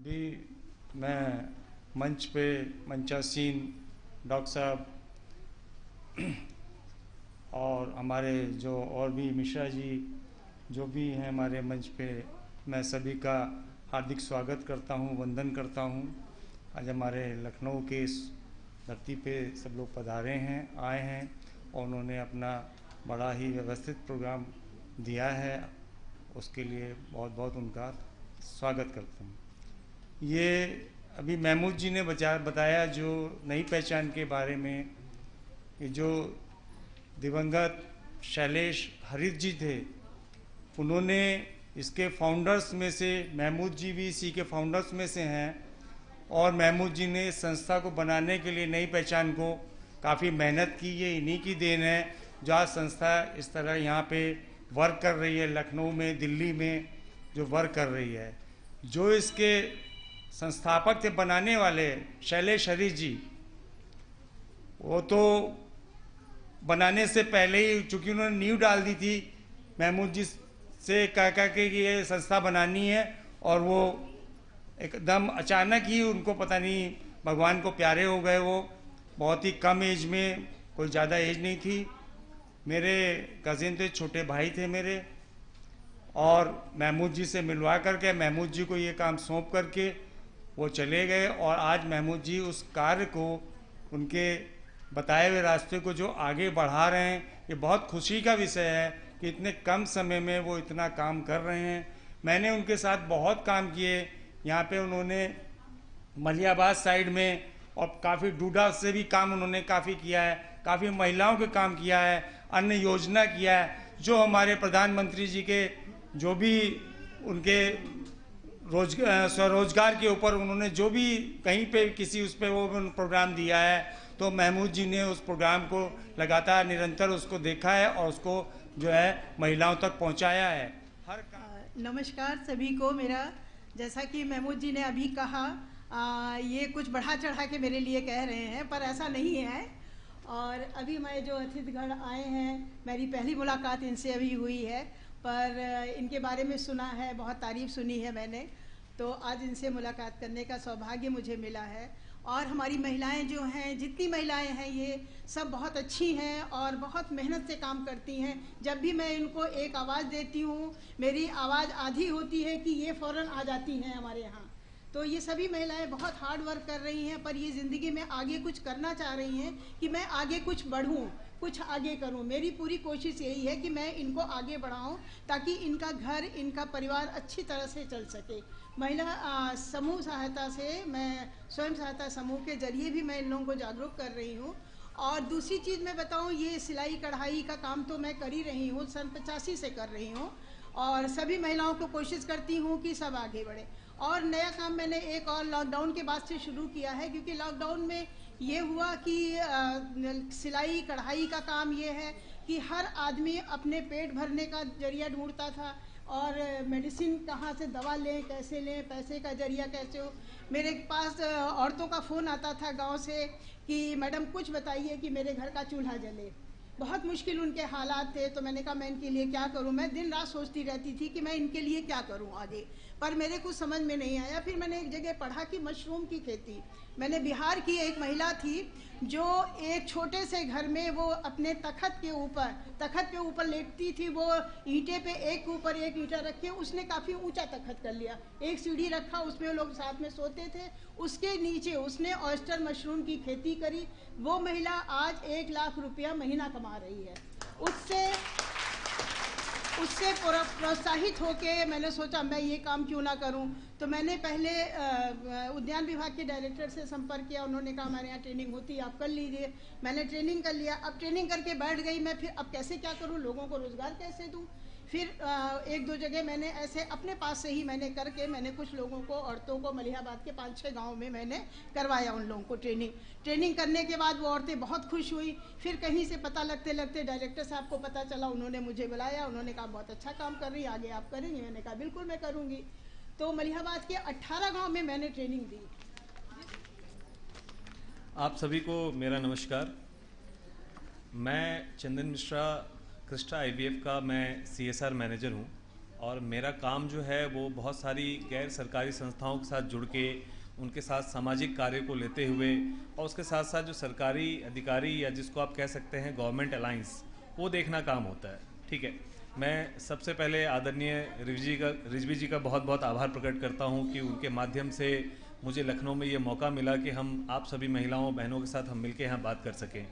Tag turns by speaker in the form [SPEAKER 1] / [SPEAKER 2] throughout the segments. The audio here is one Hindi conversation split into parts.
[SPEAKER 1] भी मैं मंच पे मंचासीन डॉक्टर साहब और हमारे जो और भी मिश्रा जी जो भी हैं हमारे मंच पे, मैं सभी का हार्दिक स्वागत करता हूं, वंदन करता हूं। आज हमारे लखनऊ के इस धरती पे सब लोग पधारे हैं, आए हैं और उन्होंने अपना बड़ा ही व्यवस्थित प्रोग्राम दिया है, उसके लिए बहुत बहुत उनका स्वागत करता हूँ। ये अभी महमूद जी ने बताया जो नई पहचान के बारे में, कि जो दिवंगत शैलेश हरित जी थे, उन्होंने इसके फाउंडर्स में से, महमूद जी भी इसी के फाउंडर्स में से हैं, और महमूद जी ने संस्था को बनाने के लिए नई पहचान को काफ़ी मेहनत की। ये इन्हीं की देन है जो आज संस्था इस तरह यहाँ पे वर्क कर रही है, लखनऊ में, दिल्ली में जो वर्क कर रही है। जो इसके संस्थापक थे, बनाने वाले शैलेश हरित जी, वो तो बनाने से पहले ही, चूँकि उन्होंने नींव डाल दी थी महमूद जी से कह के कि ये संस्था बनानी है, और वो एकदम अचानक ही उनको पता नहीं भगवान को प्यारे हो गए। वो बहुत ही कम एज में, कोई ज़्यादा एज नहीं थी, मेरे कज़िन थे, छोटे भाई थे मेरे, और महमूद जी से मिलवा करके महमूद जी को ये काम सौंप करके वो चले गए। और आज महमूद जी उस कार्य को, उनके बताए हुए रास्ते को जो आगे बढ़ा रहे हैं, ये बहुत खुशी का विषय है कि इतने कम समय में वो इतना काम कर रहे हैं। मैंने उनके साथ बहुत काम किए। यहाँ पे उन्होंने मलियाबाद साइड में और काफ़ी डूडा से भी काम उन्होंने काफ़ी किया है, काफ़ी महिलाओं के काम किया है, अन्य योजना किया है। जो हमारे प्रधानमंत्री जी के जो भी उनके स्वरोजगार के ऊपर उन्होंने जो भी कहीं पे किसी उस पर वो प्रोग्राम दिया है, तो महमूद जी ने उस प्रोग्राम को लगातार निरंतर उसको देखा है और उसको जो है महिलाओं तक पहुंचाया है।
[SPEAKER 2] नमस्कार सभी को। मेरा, जैसा कि महमूद जी ने अभी कहा, ये कुछ बढ़ा चढ़ा के मेरे लिए कह रहे हैं, पर ऐसा नहीं है। और अभी हमारे जो अतिथिगण आए हैं, मेरी पहली मुलाकात इनसे अभी हुई है, पर इनके बारे में सुना है, बहुत तारीफ़ सुनी है मैंने, तो आज इनसे मुलाकात करने का सौभाग्य मुझे मिला है। और हमारी महिलाएं जो हैं, जितनी महिलाएं हैं, ये सब बहुत अच्छी हैं और बहुत मेहनत से काम करती हैं। जब भी मैं इनको एक आवाज़ देती हूँ, मेरी आवाज़ आधी होती है कि ये फ़ौरन आ जाती हैं हमारे यहाँ। तो ये सभी महिलाएं बहुत हार्ड वर्क कर रही हैं, पर ये ज़िंदगी में आगे कुछ करना चाह रही हैं कि मैं आगे कुछ बढ़ूँ, कुछ आगे करूं। मेरी पूरी कोशिश यही है कि मैं इनको आगे बढ़ाऊं ताकि इनका घर, इनका परिवार अच्छी तरह से चल सके। महिला समूह सहायता से, मैं स्वयं सहायता समूह के जरिए भी मैं इन लोगों को जागरूक कर रही हूँ। और दूसरी चीज़ मैं बताऊँ, ये सिलाई कढ़ाई का काम तो मैं कर ही रही हूँ, सन 85 से कर रही हूँ, और सभी महिलाओं को कोशिश करती हूँ कि सब आगे बढ़े। और नया काम मैंने एक और लॉकडाउन के बाद से शुरू किया है, क्योंकि लॉकडाउन में ये हुआ कि सिलाई कढ़ाई का काम ये है कि हर आदमी अपने पेट भरने का जरिया ढूंढता था, और मेडिसिन कहाँ से दवा लें, कैसे लें, पैसे का जरिया कैसे हो। मेरे पास औरतों का फ़ोन आता था गांव से कि मैडम कुछ बताइए कि मेरे घर का चूल्हा जले। बहुत मुश्किल उनके हालात थे। तो मैंने कहा मैं इनके लिए क्या करूं। मैं दिन रात सोचती रहती थी कि मैं इनके लिए क्या करूं आगे, पर मेरे कुछ समझ में नहीं आया। फिर मैंने एक जगह पढ़ा कि मशरूम की खेती, मैंने बिहार की एक महिला थी जो एक छोटे से घर में वो अपने तखत के ऊपर लेटती थी। वो ईंटे पे एक के ऊपर एक ईंटा रखे, उसने काफ़ी ऊंचा तखत कर लिया, एक सीढ़ी रखा, उसमें लोग साथ में सोते थे, उसके नीचे उसने ऑयस्टर मशरूम की खेती करी। वो महिला आज 1 लाख रुपया महीना कमा रही है। उससे प्रोत्साहित होके मैंने सोचा मैं ये काम क्यों ना करूं। तो मैंने पहले उद्यान विभाग के डायरेक्टर से संपर्क किया। उन्होंने कहा हमारे यहाँ ट्रेनिंग होती है, आप कर लीजिए। मैंने ट्रेनिंग कर लिया। अब ट्रेनिंग करके बैठ गई मैं, फिर अब कैसे क्या करूं, लोगों को रोज़गार कैसे दूं। फिर 1-2 जगह मैंने ऐसे अपने पास से ही मैंने करके, मैंने कुछ लोगों को, औरतों को मलिहाबाद के 5-6 गाँव में मैंने करवाया उन लोगों को ट्रेनिंग करने के बाद वो औरतें बहुत खुश हुई। फिर कहीं से पता लगते लगते डायरेक्टर साहब को पता चला, उन्होंने मुझे बुलाया, उन्होंने कहा बहुत अच्छा काम कर रही है, आगे आप करेंगे। मैंने कहा बिल्कुल मैं करूँगी। तो मलिहाबाद के 18 गाँव में मैंने ट्रेनिंग दी।
[SPEAKER 3] आप सभी को मेरा नमस्कार। मैं चंदन मिश्रा, क्रिस्टा IVF का मैं CSR मैनेजर हूँ, और मेरा काम जो है वो बहुत सारी गैर सरकारी संस्थाओं के साथ जुड़ के उनके साथ सामाजिक कार्य को लेते हुए और उसके साथ साथ जो सरकारी अधिकारी या जिसको आप कह सकते हैं गवर्नमेंट अलाइंस, वो देखना काम होता है। ठीक है, मैं सबसे पहले आदरणीय रिजवी जी का बहुत बहुत आभार प्रकट करता हूं कि उनके माध्यम से मुझे लखनऊ में ये मौका मिला कि हम आप सभी महिलाओं बहनों के साथ हम मिलकर यहाँ बात कर सकें।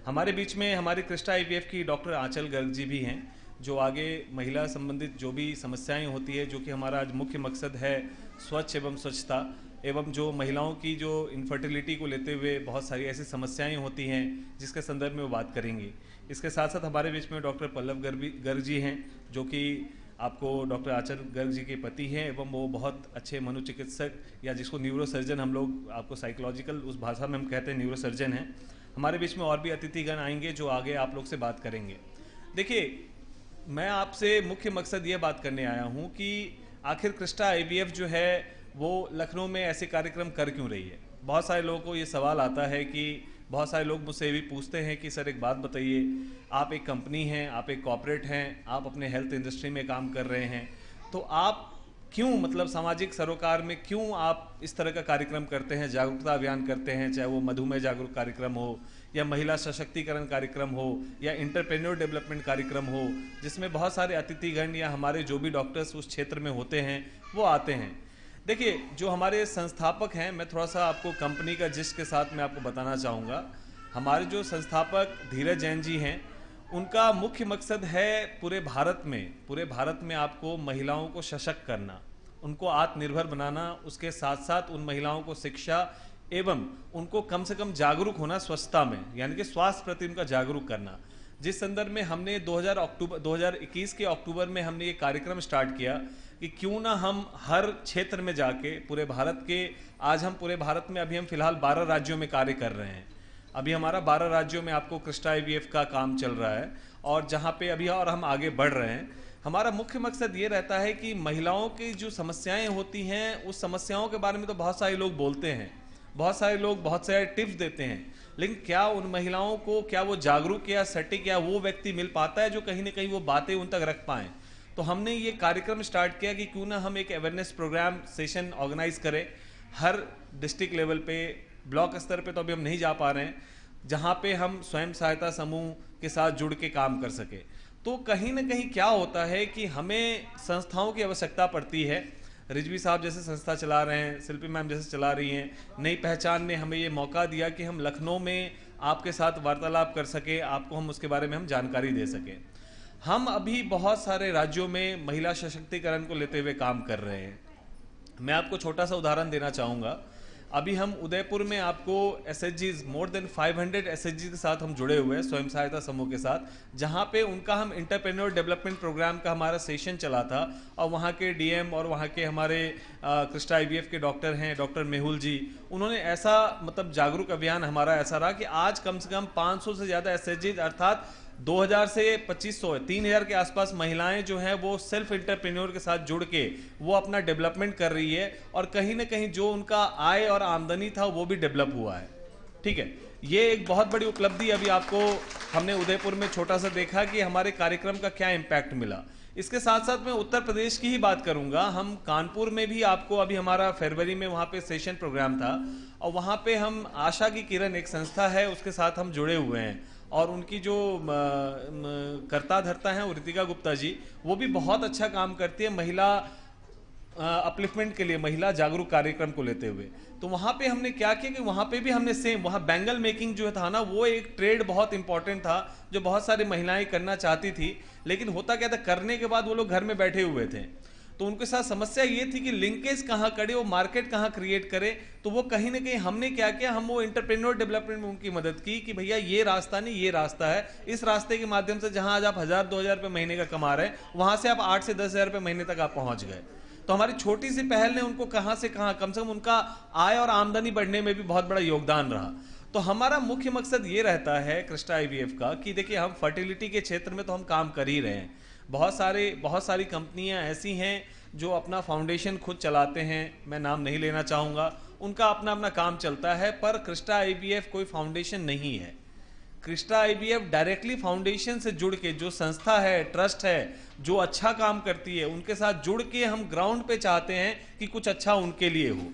[SPEAKER 3] हमारे बीच में हमारी कृष्णा IVF की डॉक्टर आंचल गर्ग जी भी हैं, जो आगे महिला संबंधित जो भी समस्याएं होती है, जो कि हमारा आज मुख्य मकसद है स्वच्छ एवं स्वच्छता एवं जो महिलाओं की जो इनफर्टिलिटी को लेते हुए बहुत सारी ऐसी समस्याएं होती हैं जिसके संदर्भ में वो बात करेंगी। इसके साथ साथ हमारे बीच में डॉक्टर पल्लव गर्ग जी हैं, जो कि आपको डॉक्टर आंचल गर्ग जी के पति हैं एवं वो बहुत अच्छे मनोचिकित्सक या जिसको न्यूरोसर्जन हम लोग आपको साइकोलॉजिकल उस भाषा में हम कहते हैं न्यूरोसर्जन हैं। हमारे बीच में और भी अतिथिगण आएंगे जो आगे आप लोग से बात करेंगे। देखिए, मैं आपसे मुख्य मकसद ये बात करने आया हूँ कि आखिर कृष्णा IVF जो है वो लखनऊ में ऐसे कार्यक्रम कर क्यों रही है। बहुत सारे लोगों को ये सवाल आता है कि बहुत सारे लोग मुझसे ये भी पूछते हैं कि सर एक बात बताइए, आप एक कंपनी हैं, आप एक कॉर्पोरेट हैं, आप अपने हेल्थ इंडस्ट्री में काम कर रहे हैं, तो आप क्यों मतलब सामाजिक सरोकार में क्यों आप इस तरह का कार्यक्रम करते हैं, जागरूकता अभियान करते हैं, चाहे वो मधुमेह जागरूक कार्यक्रम हो या महिला सशक्तिकरण कार्यक्रम हो या इंटरप्रेन्योर डेवलपमेंट कार्यक्रम हो, जिसमें बहुत सारे अतिथिगण या हमारे जो भी डॉक्टर्स उस क्षेत्र में होते हैं वो आते हैं। देखिए, जो हमारे संस्थापक हैं, मैं थोड़ा सा आपको कंपनी का जिस्ट के साथ मैं आपको बताना चाहूँगा। हमारे जो संस्थापक धीरज जैन जी हैं, उनका मुख्य मकसद है पूरे भारत में आपको महिलाओं को सशक्त करना, उनको आत्मनिर्भर बनाना, उसके साथ साथ उन महिलाओं को शिक्षा एवं उनको कम से कम जागरूक होना स्वच्छता में, यानी कि स्वास्थ्य प्रति उनका जागरूक करना। जिस संदर्भ में हमने 2021 के अक्टूबर में हमने ये कार्यक्रम स्टार्ट किया कि क्यों ना हम हर क्षेत्र में जाके पूरे भारत के, आज हम पूरे भारत में अभी हम फिलहाल 12 राज्यों में कार्य कर रहे हैं। अभी हमारा 12 राज्यों में आपको कृष्णा IVF का काम चल रहा है और जहाँ पे अभी और हम आगे बढ़ रहे हैं। हमारा मुख्य मकसद ये रहता है कि महिलाओं की जो समस्याएं होती हैं, उस समस्याओं के बारे में तो बहुत सारे लोग बोलते हैं, बहुत सारे लोग बहुत सारे टिप्स देते हैं, लेकिन क्या उन महिलाओं को क्या वो जागरूक या सटीक या वो व्यक्ति मिल पाता है जो कहीं ना कहीं वो बातें उन तक रख पाएँ। तो हमने ये कार्यक्रम स्टार्ट किया कि क्यों ना हम एक अवेयरनेस प्रोग्राम सेशन ऑर्गेनाइज करें हर डिस्ट्रिक्ट लेवल पे, ब्लॉक स्तर पे तो अभी हम नहीं जा पा रहे हैं, जहाँ पे हम स्वयं सहायता समूह के साथ जुड़ के काम कर सके। तो कहीं ना कहीं क्या होता है कि हमें संस्थाओं की आवश्यकता पड़ती है। रिजवी साहब जैसे संस्था चला रहे हैं, शिल्पी मैम जैसे चला रही हैं, नई पहचान ने हमें ये मौका दिया कि हम लखनऊ में आपके साथ वार्तालाप कर सके, आपको हम उसके बारे में हम जानकारी दे सकें। हम अभी बहुत सारे राज्यों में महिला सशक्तिकरण को लेते हुए काम कर रहे हैं। मैं आपको छोटा सा उदाहरण देना चाहूँगा। अभी हम उदयपुर में आपको SHGs, मोर देन 500 SHGs के साथ हम जुड़े हुए हैं, स्वयं सहायता समूह के साथ, जहाँ पे उनका हम इंटरप्रेन्योर डेवलपमेंट प्रोग्राम का हमारा सेशन चला था और वहाँ के DM और वहाँ के हमारे कृष्णा IVF के डॉक्टर हैं, डॉक्टर मेहुल जी, उन्होंने ऐसा मतलब जागरूक अभियान हमारा ऐसा रहा कि आज कम से कम 500 से ज़्यादा SHGs अर्थात 2000 से 2500 3000 के आसपास महिलाएं जो हैं वो सेल्फ एंटरप्रेन्योर के साथ जुड़ के वो अपना डेवलपमेंट कर रही है और कहीं ना कहीं जो उनका आय और आमदनी था वो भी डेवलप हुआ है। ठीक है, ये एक बहुत बड़ी उपलब्धि अभी आपको हमने उदयपुर में छोटा सा देखा कि हमारे कार्यक्रम का क्या इम्पैक्ट मिला। इसके साथ साथ मैं उत्तर प्रदेश की ही बात करूंगा। हम कानपुर में भी आपको अभी हमारा फरवरी में वहाँ पे सेशन प्रोग्राम था और वहाँ पे हम आशा की किरण एक संस्था है उसके साथ हम जुड़े हुए हैं और उनकी जो कर्ता धर्ता हैं ऋतिका गुप्ता जी, वो भी बहुत अच्छा काम करती है महिला अपलिफ्टमेंट के लिए, महिला जागरूक कार्यक्रम को लेते हुए। तो वहाँ पे हमने क्या किया कि वहाँ पे भी हमने सेम, वहाँ बैंगल मेकिंग जो था ना, वो एक ट्रेड बहुत इंपॉर्टेंट था जो बहुत सारी महिलाएं करना चाहती थी, लेकिन होता क्या था, करने के बाद वो लोग घर में बैठे हुए थे। तो उनके साथ समस्या ये थी कि लिंकेज कहाँ करे, वो मार्केट कहाँ क्रिएट करे। तो वो कहीं ना कहीं हमने क्या किया, हम वो इंटरप्रेन्योर डेवलपमेंट में उनकी मदद की कि भैया ये रास्ता नहीं, ये रास्ता है, इस रास्ते के माध्यम से जहां आज आप 1000-2000 रुपये महीने का कमा रहे हैं, वहां से आप 8 से 10,000 रुपये महीने तक आप पहुंच गए। तो हमारी छोटी सी पहल ने उनको कहां से कहां कम से कम उनका आय और आमदनी बढ़ने में भी बहुत बड़ा योगदान रहा। तो हमारा मुख्य मकसद ये रहता है कृष्णा IVF का कि देखिए, हम फर्टिलिटी के क्षेत्र में तो हम काम कर ही रहे हैं। बहुत सारी कंपनियां ऐसी हैं जो अपना फाउंडेशन खुद चलाते हैं, मैं नाम नहीं लेना चाहूँगा, उनका अपना अपना काम चलता है, पर कृष्णा IVF कोई फाउंडेशन नहीं है। क्रिस्टा आईवीएफ डायरेक्टली फाउंडेशन से जुड़ के, जो संस्था है, ट्रस्ट है, जो अच्छा काम करती है, उनके साथ जुड़ के हम ग्राउंड पे चाहते हैं कि कुछ अच्छा उनके लिए हो,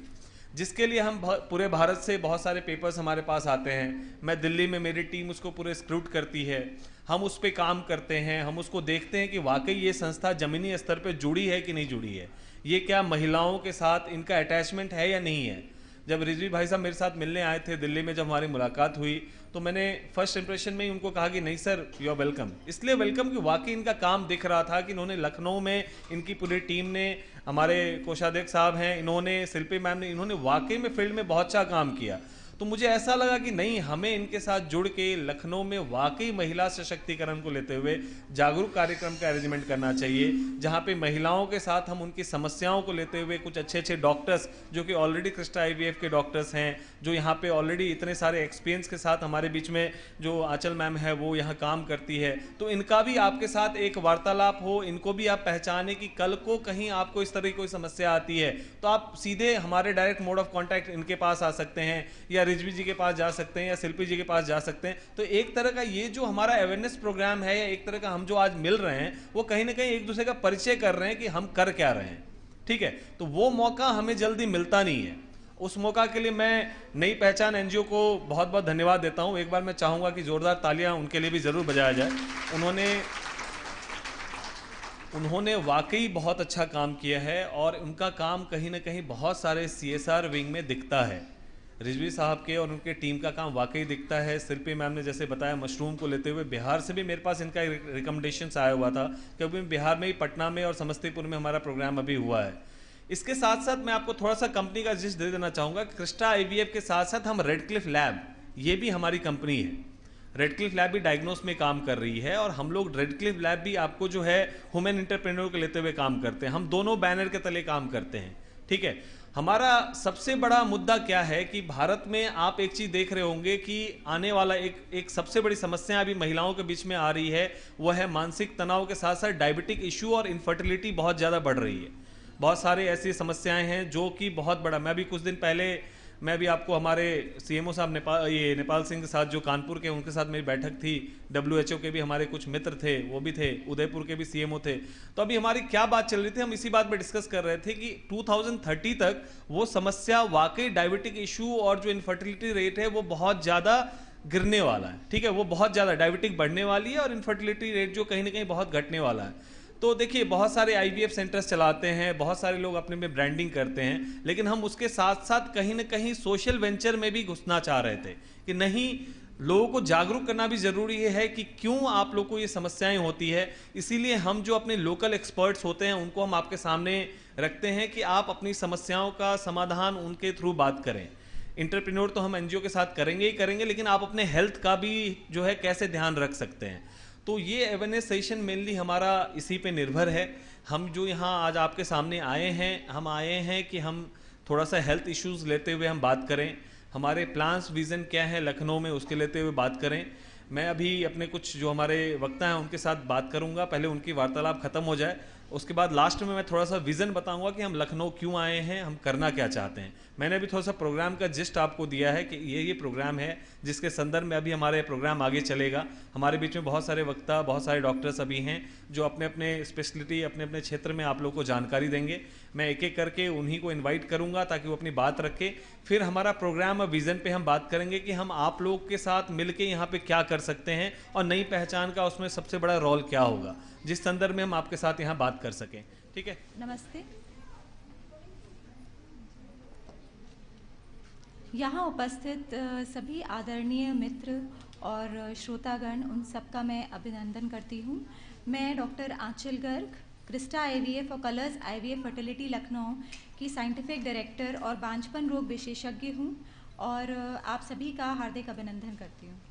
[SPEAKER 3] जिसके लिए हम पूरे भारत से बहुत सारे पेपर्स हमारे पास आते हैं। मैं दिल्ली में, मेरी टीम उसको पूरे स्क्रूट करती है, हम उस पर काम करते हैं, हम उसको देखते हैं कि वाकई ये संस्था जमीनी स्तर पे जुड़ी है कि नहीं जुड़ी है, ये क्या महिलाओं के साथ इनका अटैचमेंट है या नहीं है। जब रिजवी भाई साहब मेरे साथ मिलने आए थे दिल्ली में, जब हमारी मुलाकात हुई, तो मैंने फर्स्ट इंप्रेशन में ही उनको कहा कि नहीं सर, यू आर वेलकम। इसलिए वेलकम कि वाकई इनका काम दिख रहा था कि इन्होंने लखनऊ में, इनकी पूरी टीम ने, हमारे कोषाध्यक्ष साहब हैं, इन्होंने, शिल्पी मैम ने, इन्होंने वाकई में फील्ड में बहुत अच्छा काम किया। तो मुझे ऐसा लगा कि नहीं, हमें इनके साथ जुड़ के लखनऊ में वाकई महिला सशक्तिकरण को लेते हुए जागरूक कार्यक्रम का अरेंजमेंट करना चाहिए, जहां पे महिलाओं के साथ हम उनकी समस्याओं को लेते हुए कुछ अच्छे अच्छे डॉक्टर्स, जो कि ऑलरेडी क्रिस्टा आईवीएफ के डॉक्टर्स हैं, जो यहाँ पे ऑलरेडी इतने सारे एक्सपीरियंस के साथ हमारे बीच में, जो आंचल मैम है वो यहाँ काम करती है, तो इनका भी आपके साथ एक वार्तालाप हो, इनको भी आप पहचाने कि कल को कहीं आपको इस तरह की कोई समस्या आती है तो आप सीधे हमारे डायरेक्ट मोड ऑफ कॉन्टैक्ट इनके पास आ सकते हैं, या रिजवी जी के पास जा सकते हैं, या शिल्पी जी के पास जा सकते हैं। तो एक तरह का ये जो हमारा अवेयरनेस प्रोग्राम है, या एक तरह का हम जो आज मिल रहे हैं, वो कहीं ना कहीं एक दूसरे का परिचय कर रहे हैं कि हम कर क्या रहे हैं। ठीक है, तो वो मौका हमें जल्दी मिलता नहीं है। उस मौका के लिए मैं नई पहचान एनजीओ को बहुत बहुत धन्यवाद देता हूं। एक बार मैं चाहूंगा कि जोरदार तालियां उनके लिए भी जरूर बजाया जाए। उन्होंने वाकई बहुत अच्छा काम किया है, और उनका काम कहीं ना कहीं बहुत सारे सीएसआर विंग में दिखता है। रिजवी साहब के और उनके टीम का काम वाकई दिखता है। शिल्पी मैम ने जैसे बताया, मशरूम को लेते हुए बिहार से भी मेरे पास इनका रिकमेंडेशंस आया हुआ था, क्योंकि बिहार में ही, पटना में और समस्तीपुर में हमारा प्रोग्राम अभी हुआ है। इसके साथ साथ मैं आपको थोड़ा सा कंपनी का जिस्ट दे देना चाहूँगा। क्रिस्टा आईवीएफ के साथ साथ हम रेडक्लिफ लैब, ये भी हमारी कंपनी है। रेडक्लिफ लैब भी डायग्नोस में काम कर रही है, और हम लोग रेडक्लिफ लैब भी आपको जो है ह्यूमन एंटरप्रेन्योर को लेते हुए काम करते हैं। हम दोनों बैनर के तले काम करते हैं। ठीक है, हमारा सबसे बड़ा मुद्दा क्या है कि भारत में आप एक चीज देख रहे होंगे कि आने वाला एक सबसे बड़ी समस्या अभी महिलाओं के बीच में आ रही है, वह है मानसिक तनाव के साथ साथ डायबिटिक इश्यू और इनफर्टिलिटी बहुत ज़्यादा बढ़ रही है। बहुत सारे ऐसी समस्याएं हैं जो कि बहुत बड़ा, मैं भी कुछ दिन पहले, मैं भी आपको हमारे सीएमओ साहब नेपाल सिंह के साथ, जो कानपुर के, उनके साथ मेरी बैठक थी। WHO के भी हमारे कुछ मित्र थे, वो भी थे, उदयपुर के भी सीएमओ थे। तो अभी हमारी क्या बात चल रही थी, हम इसी बात पे डिस्कस कर रहे थे कि 2030 तक वो समस्या, वाकई डायबिटिक इशू और जो इनफर्टिलिटी रेट है वो बहुत ज़्यादा गिरने वाला है। ठीक है, वो बहुत ज़्यादा डायबिटिक बढ़ने वाली है, और इनफर्टिलिटी रेट जो कहीं ना कहीं बहुत घटने वाला है। तो देखिए, बहुत सारे आईवीएफ सेंटर्स चलाते हैं, बहुत सारे लोग अपने में ब्रांडिंग करते हैं, लेकिन हम उसके साथ साथ कहीं ना कहीं सोशल वेंचर में भी घुसना चाह रहे थे कि नहीं, लोगों को जागरूक करना भी जरूरी है कि क्यों आप लोगों को ये समस्याएं होती है। इसीलिए हम जो अपने लोकल एक्सपर्ट्स होते हैं उनको हम आपके सामने रखते हैं कि आप अपनी समस्याओं का समाधान उनके थ्रू बात करें। एंटरप्रेन्योर तो हम एनजीओ के साथ करेंगे ही करेंगे, लेकिन आप अपने हेल्थ का भी जो है कैसे ध्यान रख सकते हैं। तो ये अवेयरनेस सेशन मेनली हमारा इसी पे निर्भर है। हम जो यहाँ आज आपके सामने आए हैं, हम आए हैं कि हम थोड़ा सा हेल्थ इश्यूज लेते हुए हम बात करें, हमारे प्लान्स विज़न क्या है लखनऊ में उसके लेते हुए बात करें। मैं अभी अपने कुछ जो हमारे वक्ता हैं उनके साथ बात करूंगा, पहले उनकी वार्तालाप खत्म हो जाए, उसके बाद लास्ट में मैं थोड़ा सा विज़न बताऊंगा कि हम लखनऊ क्यों आए हैं, हम करना क्या चाहते हैं। मैंने अभी थोड़ा सा प्रोग्राम का जिस्ट आपको दिया है कि ये प्रोग्राम है जिसके संदर्भ में अभी हमारे प्रोग्राम आगे चलेगा। हमारे बीच में बहुत सारे वक्ता, बहुत सारे डॉक्टर्स अभी हैं जो अपने अपने स्पेशलिटी, अपने अपने क्षेत्र में आप लोग को जानकारी देंगे। मैं एक एक करके उन्हीं को इन्वाइट करूंगा ताकि वो अपनी बात रखें। फिर हमारा प्रोग्राम विज़न पे हम बात करेंगे कि हम आप लोग के साथ मिलके यहाँ पे क्या कर सकते हैं, और नई पहचान का उसमें सबसे बड़ा रोल क्या होगा, जिस संदर्भ में हम आपके साथ यहाँ बात कर सकें। ठीक है,
[SPEAKER 4] नमस्ते। यहाँ उपस्थित सभी आदरणीय मित्र और श्रोतागण, उन सबका मैं अभिनंदन करती हूँ। मैं डॉक्टर आंचल गर्ग, क्रिस्टा आईवीएफ और कलर्स आईवीएफ फर्टिलिटी लखनऊ की साइंटिफिक डायरेक्टर और बांझपन रोग विशेषज्ञ हूँ, और आप सभी का हार्दिक अभिनंदन करती हूँ।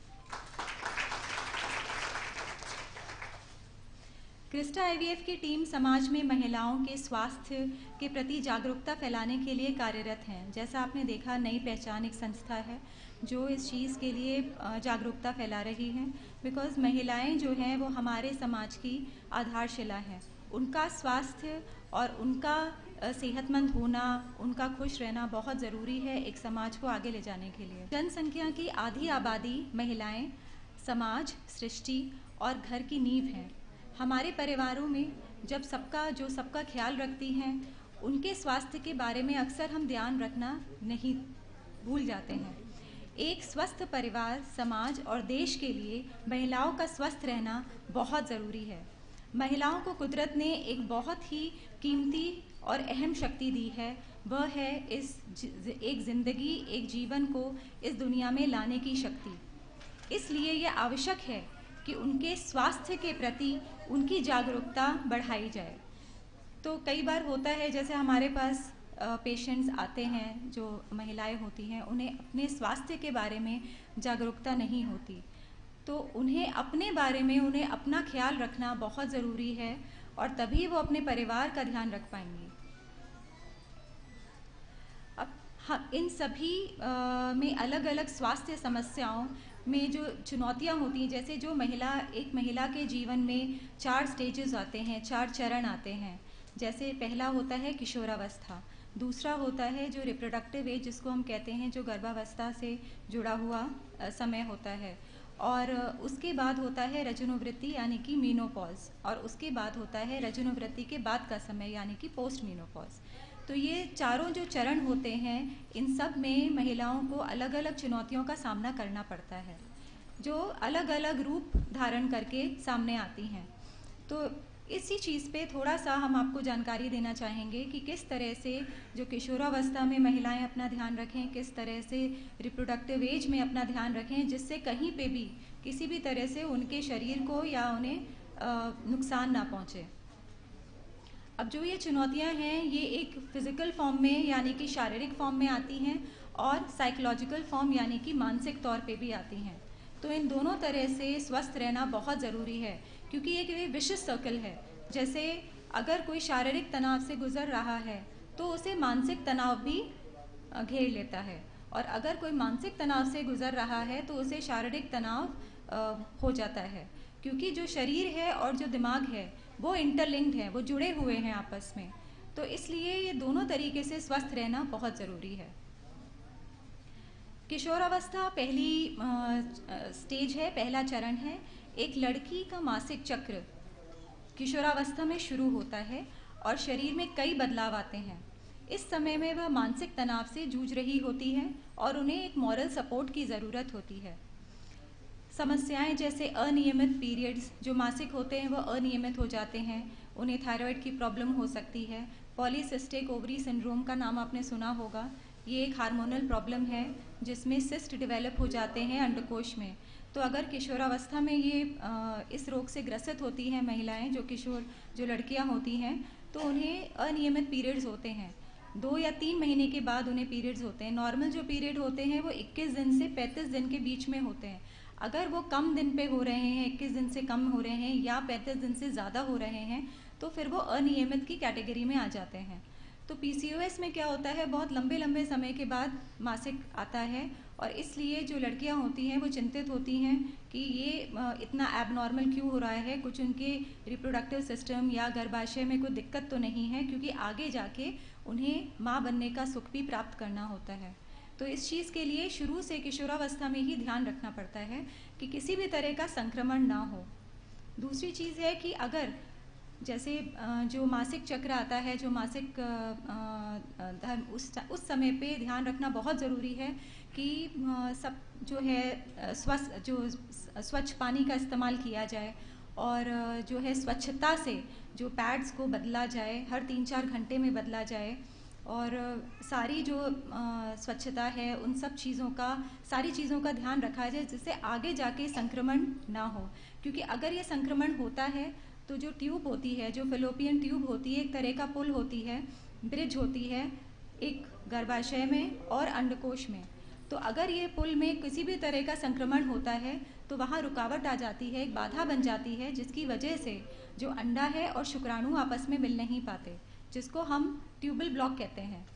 [SPEAKER 4] क्रिस्टा आईवीएफ की टीम समाज में महिलाओं के स्वास्थ्य के प्रति जागरूकता फैलाने के लिए कार्यरत हैं। जैसा आपने देखा, नई पहचान एक संस्था है जो इस चीज़ के लिए जागरूकता फैला रही है, बिकॉज़ महिलाएं जो हैं वो हमारे समाज की आधारशिला हैं। उनका स्वास्थ्य और उनका सेहतमंद होना, उनका खुश रहना बहुत ज़रूरी है एक समाज को आगे ले जाने के लिए। जनसंख्या की आधी आबादी महिलाएं समाज, सृष्टि और घर की नींव हैं। हमारे परिवारों में जब सबका ख्याल रखती हैं, उनके स्वास्थ्य के बारे में अक्सर हम ध्यान रखना नहीं भूल जाते हैं। एक स्वस्थ परिवार, समाज और देश के लिए महिलाओं का स्वस्थ रहना बहुत ज़रूरी है। महिलाओं को कुदरत ने एक बहुत ही कीमती और अहम शक्ति दी है, वह है एक ज़िंदगी, एक जीवन को इस दुनिया में लाने की शक्ति। इसलिए यह आवश्यक है कि उनके स्वास्थ्य के प्रति उनकी जागरूकता बढ़ाई जाए। तो कई बार होता है, जैसे हमारे पास पेशेंट्स आते हैं, जो महिलाएं होती हैं, उन्हें अपने स्वास्थ्य के बारे में जागरूकता नहीं होती, तो उन्हें अपने बारे में, उन्हें अपना ख्याल रखना बहुत ज़रूरी है और तभी वो अपने परिवार का ध्यान रख पाएंगी। अब इन सभी में अलग अलग स्वास्थ्य समस्याओं में जो चुनौतियाँ होती हैं, जैसे जो एक महिला के जीवन में 4 स्टेजेस आते हैं, 4 चरण आते हैं। जैसे पहला होता है किशोरावस्था, दूसरा होता है जो रिप्रोडक्टिव एज जिसको हम कहते हैं, जो गर्भावस्था से जुड़ा हुआ समय होता है, और उसके बाद होता है रजोनिवृत्ति यानी कि मीनोपॉज, और उसके बाद होता है रजोनिवृत्ति के बाद का समय यानी कि पोस्ट मीनोपॉज। तो ये चारों जो चरण होते हैं, इन सब में महिलाओं को अलग अलग चुनौतियों का सामना करना पड़ता है, जो अलग अलग रूप धारण करके सामने आती हैं। तो इसी चीज़ पे थोड़ा सा हम आपको जानकारी देना चाहेंगे कि किस तरह से जो किशोरावस्था में महिलाएं अपना ध्यान रखें, किस तरह से रिप्रोडक्टिव एज में अपना ध्यान रखें, जिससे कहीं पे भी किसी भी तरह से उनके शरीर को या उन्हें नुकसान ना पहुँचे। अब जो ये चुनौतियां हैं, ये एक फिज़िकल फॉर्म में यानी कि शारीरिक फॉर्म में आती हैं और साइकोलॉजिकल फॉर्म यानी कि मानसिक तौर पे भी आती हैं। तो इन दोनों तरह से स्वस्थ रहना बहुत ज़रूरी है, क्योंकि एक विशिष्ट सर्कल है। जैसे अगर कोई शारीरिक तनाव से गुजर रहा है तो उसे मानसिक तनाव भी घेर लेता है, और अगर कोई मानसिक तनाव से गुजर रहा है तो उसे शारीरिक तनाव हो जाता है, क्योंकि जो शरीर है और जो दिमाग है वो इंटरलिंक्ड है, वो जुड़े हुए हैं आपस में। तो इसलिए ये दोनों तरीके से स्वस्थ रहना बहुत ज़रूरी है। किशोरावस्था पहली स्टेज है, पहला चरण है। एक लड़की का मासिक चक्र किशोरावस्था में शुरू होता है और शरीर में कई बदलाव आते हैं। इस समय में वह मानसिक तनाव से जूझ रही होती है और उन्हें एक मॉरल सपोर्ट की ज़रूरत होती है। समस्याएं जैसे अनियमित पीरियड्स, जो मासिक होते हैं वह अनियमित हो जाते हैं, उन्हें थायराइड की प्रॉब्लम हो सकती है। पॉलीसिस्टिक ओवरी सिंड्रोम का नाम आपने सुना होगा, ये एक हार्मोनल प्रॉब्लम है जिसमें सिस्ट डेवलप हो जाते हैं अंडकोश में। तो अगर किशोरावस्था में ये इस रोग से ग्रसित होती हैं महिलाएं, जो लड़कियां होती हैं, तो उन्हें अनियमित पीरियड्स होते हैं। 2 या 3 महीने के बाद उन्हें पीरियड्स होते हैं। नॉर्मल जो पीरियड होते हैं वो 21 दिन से 35 दिन के बीच में होते हैं। अगर वो कम दिन पे हो रहे हैं, 21 दिन से कम हो रहे हैं या 35 दिन से ज़्यादा हो रहे हैं, तो फिर वो अनियमित की कैटेगरी में आ जाते हैं। तो पीसीओएस में क्या होता है, बहुत लंबे लंबे समय के बाद मासिक आता है, और इसलिए जो लड़कियां होती हैं वो चिंतित होती हैं कि ये इतना एबनॉर्मल क्यों हो रहा है, कुछ उनके रिप्रोडक्टिव सिस्टम या गर्भाशय में कोई दिक्कत तो नहीं है, क्योंकि आगे जाके उन्हें माँ बनने का सुख भी प्राप्त करना होता है। तो इस चीज़ के लिए शुरू से किशोरावस्था में ही ध्यान रखना पड़ता है कि किसी भी तरह का संक्रमण ना हो। दूसरी चीज़ है कि अगर जैसे जो मासिक चक्र आता है, जो मासिक धर्म, उस समय पे ध्यान रखना बहुत ज़रूरी है कि सब जो है स्वच्छ पानी का इस्तेमाल किया जाए, और जो है स्वच्छता से जो पैड्स को बदला जाए, हर 3-4 घंटे में बदला जाए, और सारी जो स्वच्छता है उन सारी चीज़ों का ध्यान रखा जाए, जिससे आगे जाके संक्रमण ना हो। क्योंकि अगर ये संक्रमण होता है तो जो ट्यूब होती है, जो फेलोपियन ट्यूब होती है, एक तरह का पुल होती है, ब्रिज होती है एक गर्भाशय में और अंडकोश में। तो अगर ये पुल में किसी भी तरह का संक्रमण होता है तो वहाँ रुकावट आ जाती है, एक बाधा बन जाती है, जिसकी वजह से जो अंडा है और शुक्राणु आपस में मिल नहीं पाते, जिसको हम ट्यूबल ब्लॉक कहते हैं।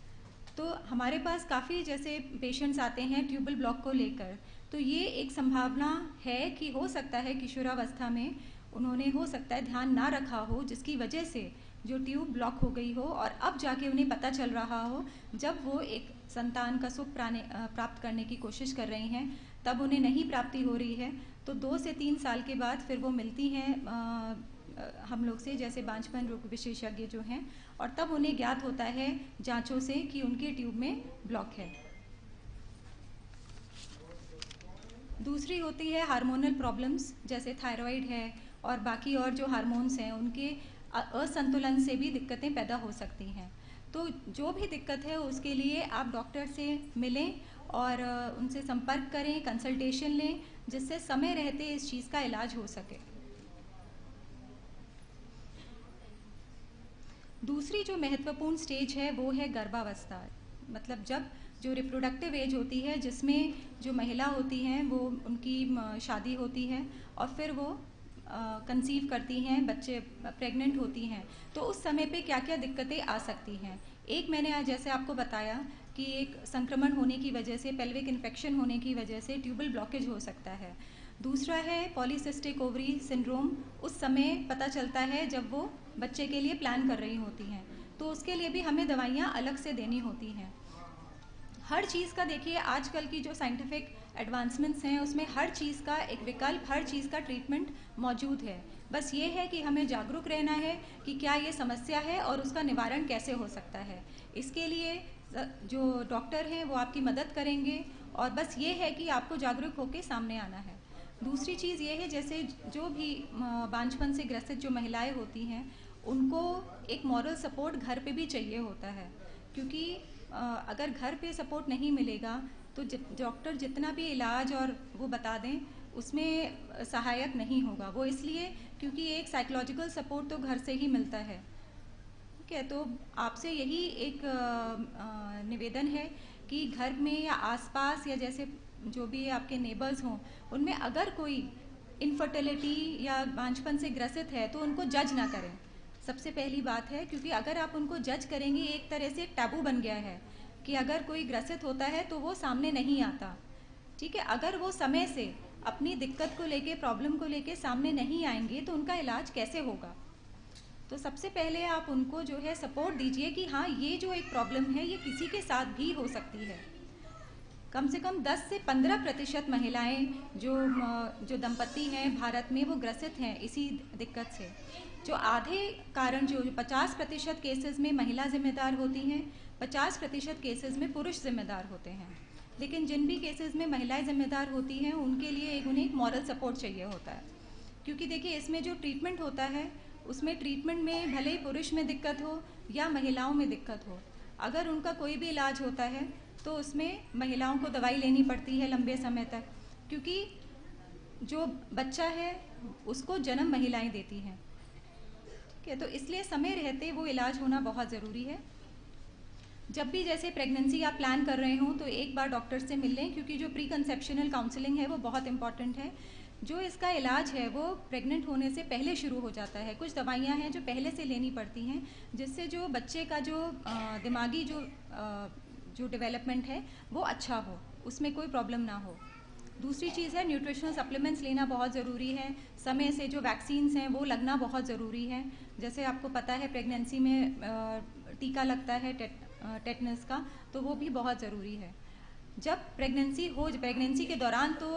[SPEAKER 4] तो हमारे पास काफ़ी जैसे पेशेंट्स आते हैं ट्यूबल ब्लॉक को लेकर, तो ये एक संभावना है कि हो सकता है किशोरावस्था में उन्होंने हो सकता है ध्यान ना रखा हो, जिसकी वजह से जो ट्यूब ब्लॉक हो गई हो, और अब जाके उन्हें पता चल रहा हो, जब वो एक संतान का सुख प्राप्त करने की कोशिश कर रही हैं, तब उन्हें नहीं प्राप्ति हो रही है तो 2 से 3 साल के बाद फिर वो मिलती हैं हम लोग से, जैसे बांझपन रोग विशेषज्ञ जो हैं, और तब उन्हें ज्ञात होता है जांचों से कि उनके ट्यूब में ब्लॉक है। दूसरी होती है हार्मोनल प्रॉब्लम्स, जैसे थायराइड है और बाकी और जो हार्मोन्स हैं उनके असंतुलन से भी दिक्कतें पैदा हो सकती हैं। तो जो भी दिक्कत है उसके लिए आप डॉक्टर से मिलें और उनसे संपर्क करें, कंसल्टेशन लें, जिससे समय रहते इस चीज़ का इलाज हो सके। दूसरी जो महत्वपूर्ण स्टेज है वो है गर्भावस्था, मतलब जब जो रिप्रोडक्टिव एज होती है, जिसमें जो महिला होती हैं वो उनकी शादी होती है और फिर वो कंसीव करती हैं, बच्चे प्रेग्नेंट होती हैं, तो उस समय पे क्या क्या दिक्कतें आ सकती हैं। एक मैंने जैसे आपको बताया कि एक संक्रमण होने की वजह से, पेल्विक इन्फेक्शन होने की वजह से ट्यूबल ब्लॉकेज हो सकता है। दूसरा है पॉलीसिस्टिक ओवरी सिंड्रोम, उस समय पता चलता है जब वो बच्चे के लिए प्लान कर रही होती हैं, तो उसके लिए भी हमें दवाइयाँ अलग से देनी होती हैं। हर चीज़ का देखिए, आजकल की जो साइंटिफिक एडवांसमेंट्स हैं उसमें हर चीज़ का एक विकल्प, हर चीज़ का ट्रीटमेंट मौजूद है। बस ये है कि हमें जागरूक रहना है कि क्या ये समस्या है और उसका निवारण कैसे हो सकता है। इसके लिए जो डॉक्टर हैं वो आपकी मदद करेंगे और बस ये है कि आपको जागरूक होकर सामने आना है। दूसरी चीज़ ये है, जैसे जो भी बांझपन से ग्रसित जो महिलाएं होती हैं उनको एक मॉरल सपोर्ट घर पे भी चाहिए होता है, क्योंकि अगर घर पे सपोर्ट नहीं मिलेगा तो डॉक्टर जितना भी इलाज और वो बता दें उसमें सहायक नहीं होगा। वो इसलिए क्योंकि एक साइकोलॉजिकल सपोर्ट तो घर से ही मिलता है। ठीक है, तो आपसे यही एक निवेदन है कि घर में या आसपास या जैसे जो भी आपके नेबर्स हों, उनमें अगर कोई इनफर्टिलिटी या बांझपन से ग्रसित है तो उनको जज ना करें। सबसे पहली बात है, क्योंकि अगर आप उनको जज करेंगे, एक तरह से एक टैबू बन गया है कि अगर कोई ग्रसित होता है तो वो सामने नहीं आता। ठीक है, अगर वो समय से अपनी दिक्कत को लेके, प्रॉब्लम को लेके सामने नहीं आएंगे तो उनका इलाज कैसे होगा। तो सबसे पहले आप उनको जो है सपोर्ट दीजिए कि हाँ, ये जो एक प्रॉब्लम है ये किसी के साथ भी हो सकती है। कम से कम 10 से 15% महिलाएं जो दंपति हैं भारत में वो ग्रसित हैं इसी दिक्कत से। जो आधे कारण जो 50% केसेस में महिला जिम्मेदार होती हैं, 50% केसेस में पुरुष जिम्मेदार होते हैं। लेकिन जिन भी केसेस में महिलाएं जिम्मेदार होती हैं उनके लिए उन्हें एक मॉरल सपोर्ट चाहिए होता है, क्योंकि देखिए इसमें जो ट्रीटमेंट होता है उसमें ट्रीटमेंट में भले ही पुरुष में दिक्कत हो या महिलाओं में दिक्कत हो, अगर उनका कोई भी इलाज होता है तो उसमें महिलाओं को दवाई लेनी पड़ती है लंबे समय तक, क्योंकि जो बच्चा है उसको जन्म महिलाएं देती हैं। ठीक है, तो इसलिए समय रहते वो इलाज होना बहुत ज़रूरी है। जब भी जैसे प्रेगनेंसी आप प्लान कर रहे हो तो एक बार डॉक्टर से मिल लें, क्योंकि जो प्री कंसेप्शनल काउंसलिंग है वो बहुत इंपॉर्टेंट है। जो इसका इलाज है वो प्रेग्नेंट होने से पहले शुरू हो जाता है। कुछ दवाइयाँ हैं जो पहले से लेनी पड़ती हैं, जिससे जो बच्चे का जो दिमागी जो डेवलपमेंट है वो अच्छा हो, उसमें कोई प्रॉब्लम ना हो। दूसरी चीज़ है न्यूट्रिशनल सप्लीमेंट्स लेना बहुत ज़रूरी है। समय से जो वैक्सीन्स हैं वो लगना बहुत ज़रूरी है। जैसे आपको पता है प्रेगनेंसी में टीका लगता है टेटनस का, तो वो भी बहुत ज़रूरी है। जब प्रेगनेंसी के दौरान तो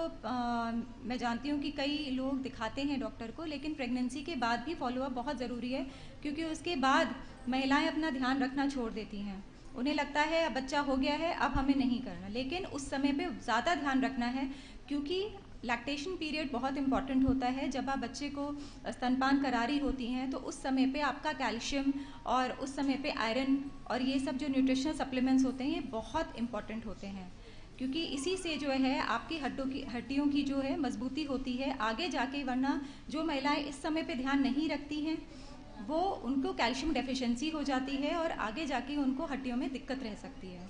[SPEAKER 4] मैं जानती हूँ कि कई लोग दिखाते हैं डॉक्टर को, लेकिन प्रेगनेंसी के बाद भी फॉलोअप बहुत ज़रूरी है, क्योंकि उसके बाद महिलाएं अपना ध्यान रखना छोड़ देती हैं। उन्हें लगता है अब बच्चा हो गया है, अब हमें नहीं करना, लेकिन उस समय पे ज़्यादा ध्यान रखना है, क्योंकि लैक्टेशन पीरियड बहुत इंपॉर्टेंट होता है। जब आप बच्चे को स्तनपान करा रही होती हैं तो उस समय पे आपका कैल्शियम और उस समय पे आयरन और ये सब जो न्यूट्रिशनल सप्लीमेंट्स होते हैं ये बहुत इंपॉर्टेंट होते हैं, क्योंकि इसी से जो है आपकी हड्डियों की जो है मजबूती होती है आगे जाके। वरना जो महिलाएं इस समय पे ध्यान नहीं रखती हैं वो उनको कैल्शियम डेफिशिएंसी हो जाती है और आगे जाके उनको हड्डियों में दिक्कत रह सकती है।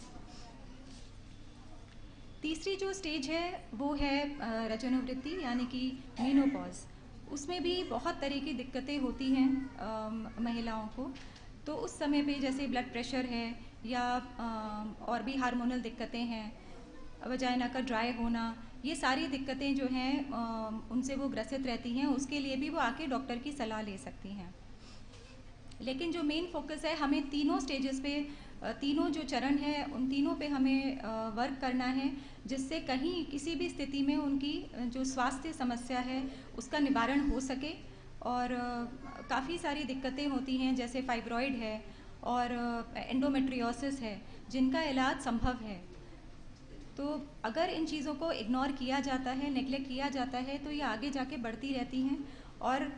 [SPEAKER 4] तीसरी जो स्टेज है वो है रजोनिवृत्ति यानी कि मीनोपॉज। उसमें भी बहुत तरह की दिक्कतें होती हैं महिलाओं को। तो उस समय पे जैसे ब्लड प्रेशर है या और भी हार्मोनल दिक्कतें हैं, वजाइना का ड्राई होना, ये सारी दिक्कतें जो हैं उनसे वो ग्रसित रहती हैं। उसके लिए भी वो आके डॉक्टर की सलाह ले सकती हैं। लेकिन जो मेन फोकस है, हमें तीनों स्टेजेस पे तीनों जो चरण है उन तीनों पे हमें वर्क करना है, जिससे कहीं किसी भी स्थिति में उनकी जो स्वास्थ्य समस्या है उसका निवारण हो सके। और काफ़ी सारी दिक्कतें होती हैं, जैसे फाइब्रॉइड है और एंडोमेट्रियोसिस है, जिनका इलाज संभव है। तो अगर इन चीज़ों को इग्नोर किया जाता है, नेग्लेक्ट किया जाता है, तो ये आगे जाके बढ़ती रहती हैं और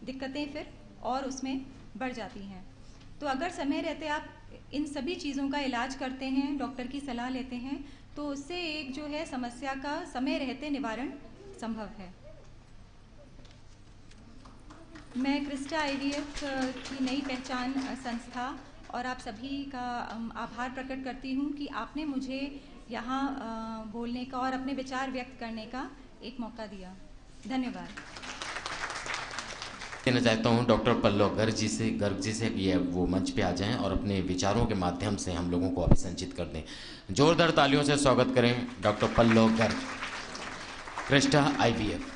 [SPEAKER 4] दिक्कतें फिर और उसमें बढ़ जाती हैं। तो अगर समय रहते आप इन सभी चीज़ों का इलाज करते हैं, डॉक्टर की सलाह लेते हैं, तो उससे एक जो है समस्या का समय रहते निवारण संभव है। मैं क्रिस्टा IVF की नई पहचान संस्था और आप सभी का आभार प्रकट करती हूँ कि आपने मुझे यहाँ बोलने का और अपने विचार व्यक्त करने का एक मौका दिया। धन्यवाद।
[SPEAKER 5] देना चाहता हूँ डॉक्टर पल्लव गर्ग जी से कि वो मंच पे आ जाएं और अपने विचारों के माध्यम से हम लोगों को अभिसंचित कर दें। जोरदार तालियों से स्वागत करें doctor Pallav Garg, Crysta IVF।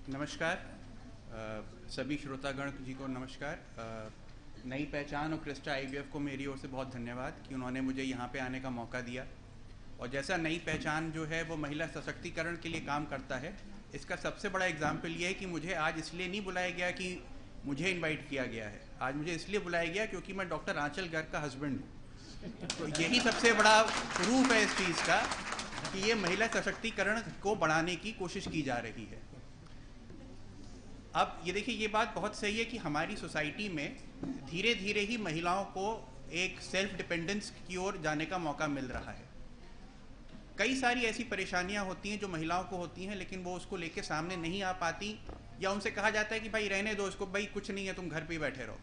[SPEAKER 6] नमस्कार सभी श्रोतागण जी को नमस्कार। नई पहचान और क्रिस्टा IVF को मेरी ओर से बहुत धन्यवाद कि उन्होंने मुझे यहाँ पे आने का मौका दिया। और जैसा नई पहचान जो है वो महिला सशक्तिकरण के लिए काम करता है, इसका सबसे बड़ा एग्जाम्पल ये है कि मुझे आज इसलिए नहीं बुलाया गया कि मुझे इनवाइट किया गया है, आज मुझे इसलिए बुलाया गया क्योंकि मैं डॉक्टर आंचल गर्ग का हस्बैंड हूँ। तो यही सबसे बड़ा प्रूफ है इस चीज़ का कि ये महिला सशक्तिकरण को बढ़ाने की कोशिश की जा रही है। अब ये देखिए, ये बात बहुत सही है कि हमारी सोसाइटी में धीरे धीरे ही महिलाओं को एक सेल्फ डिपेंडेंस की ओर जाने का मौका मिल रहा है। कई सारी ऐसी परेशानियां होती हैं जो महिलाओं को होती हैं, लेकिन वो उसको लेके सामने नहीं आ पाती, या उनसे कहा जाता है कि भाई रहने दो इसको, भाई कुछ नहीं है, तुम घर पे ही बैठे रहो।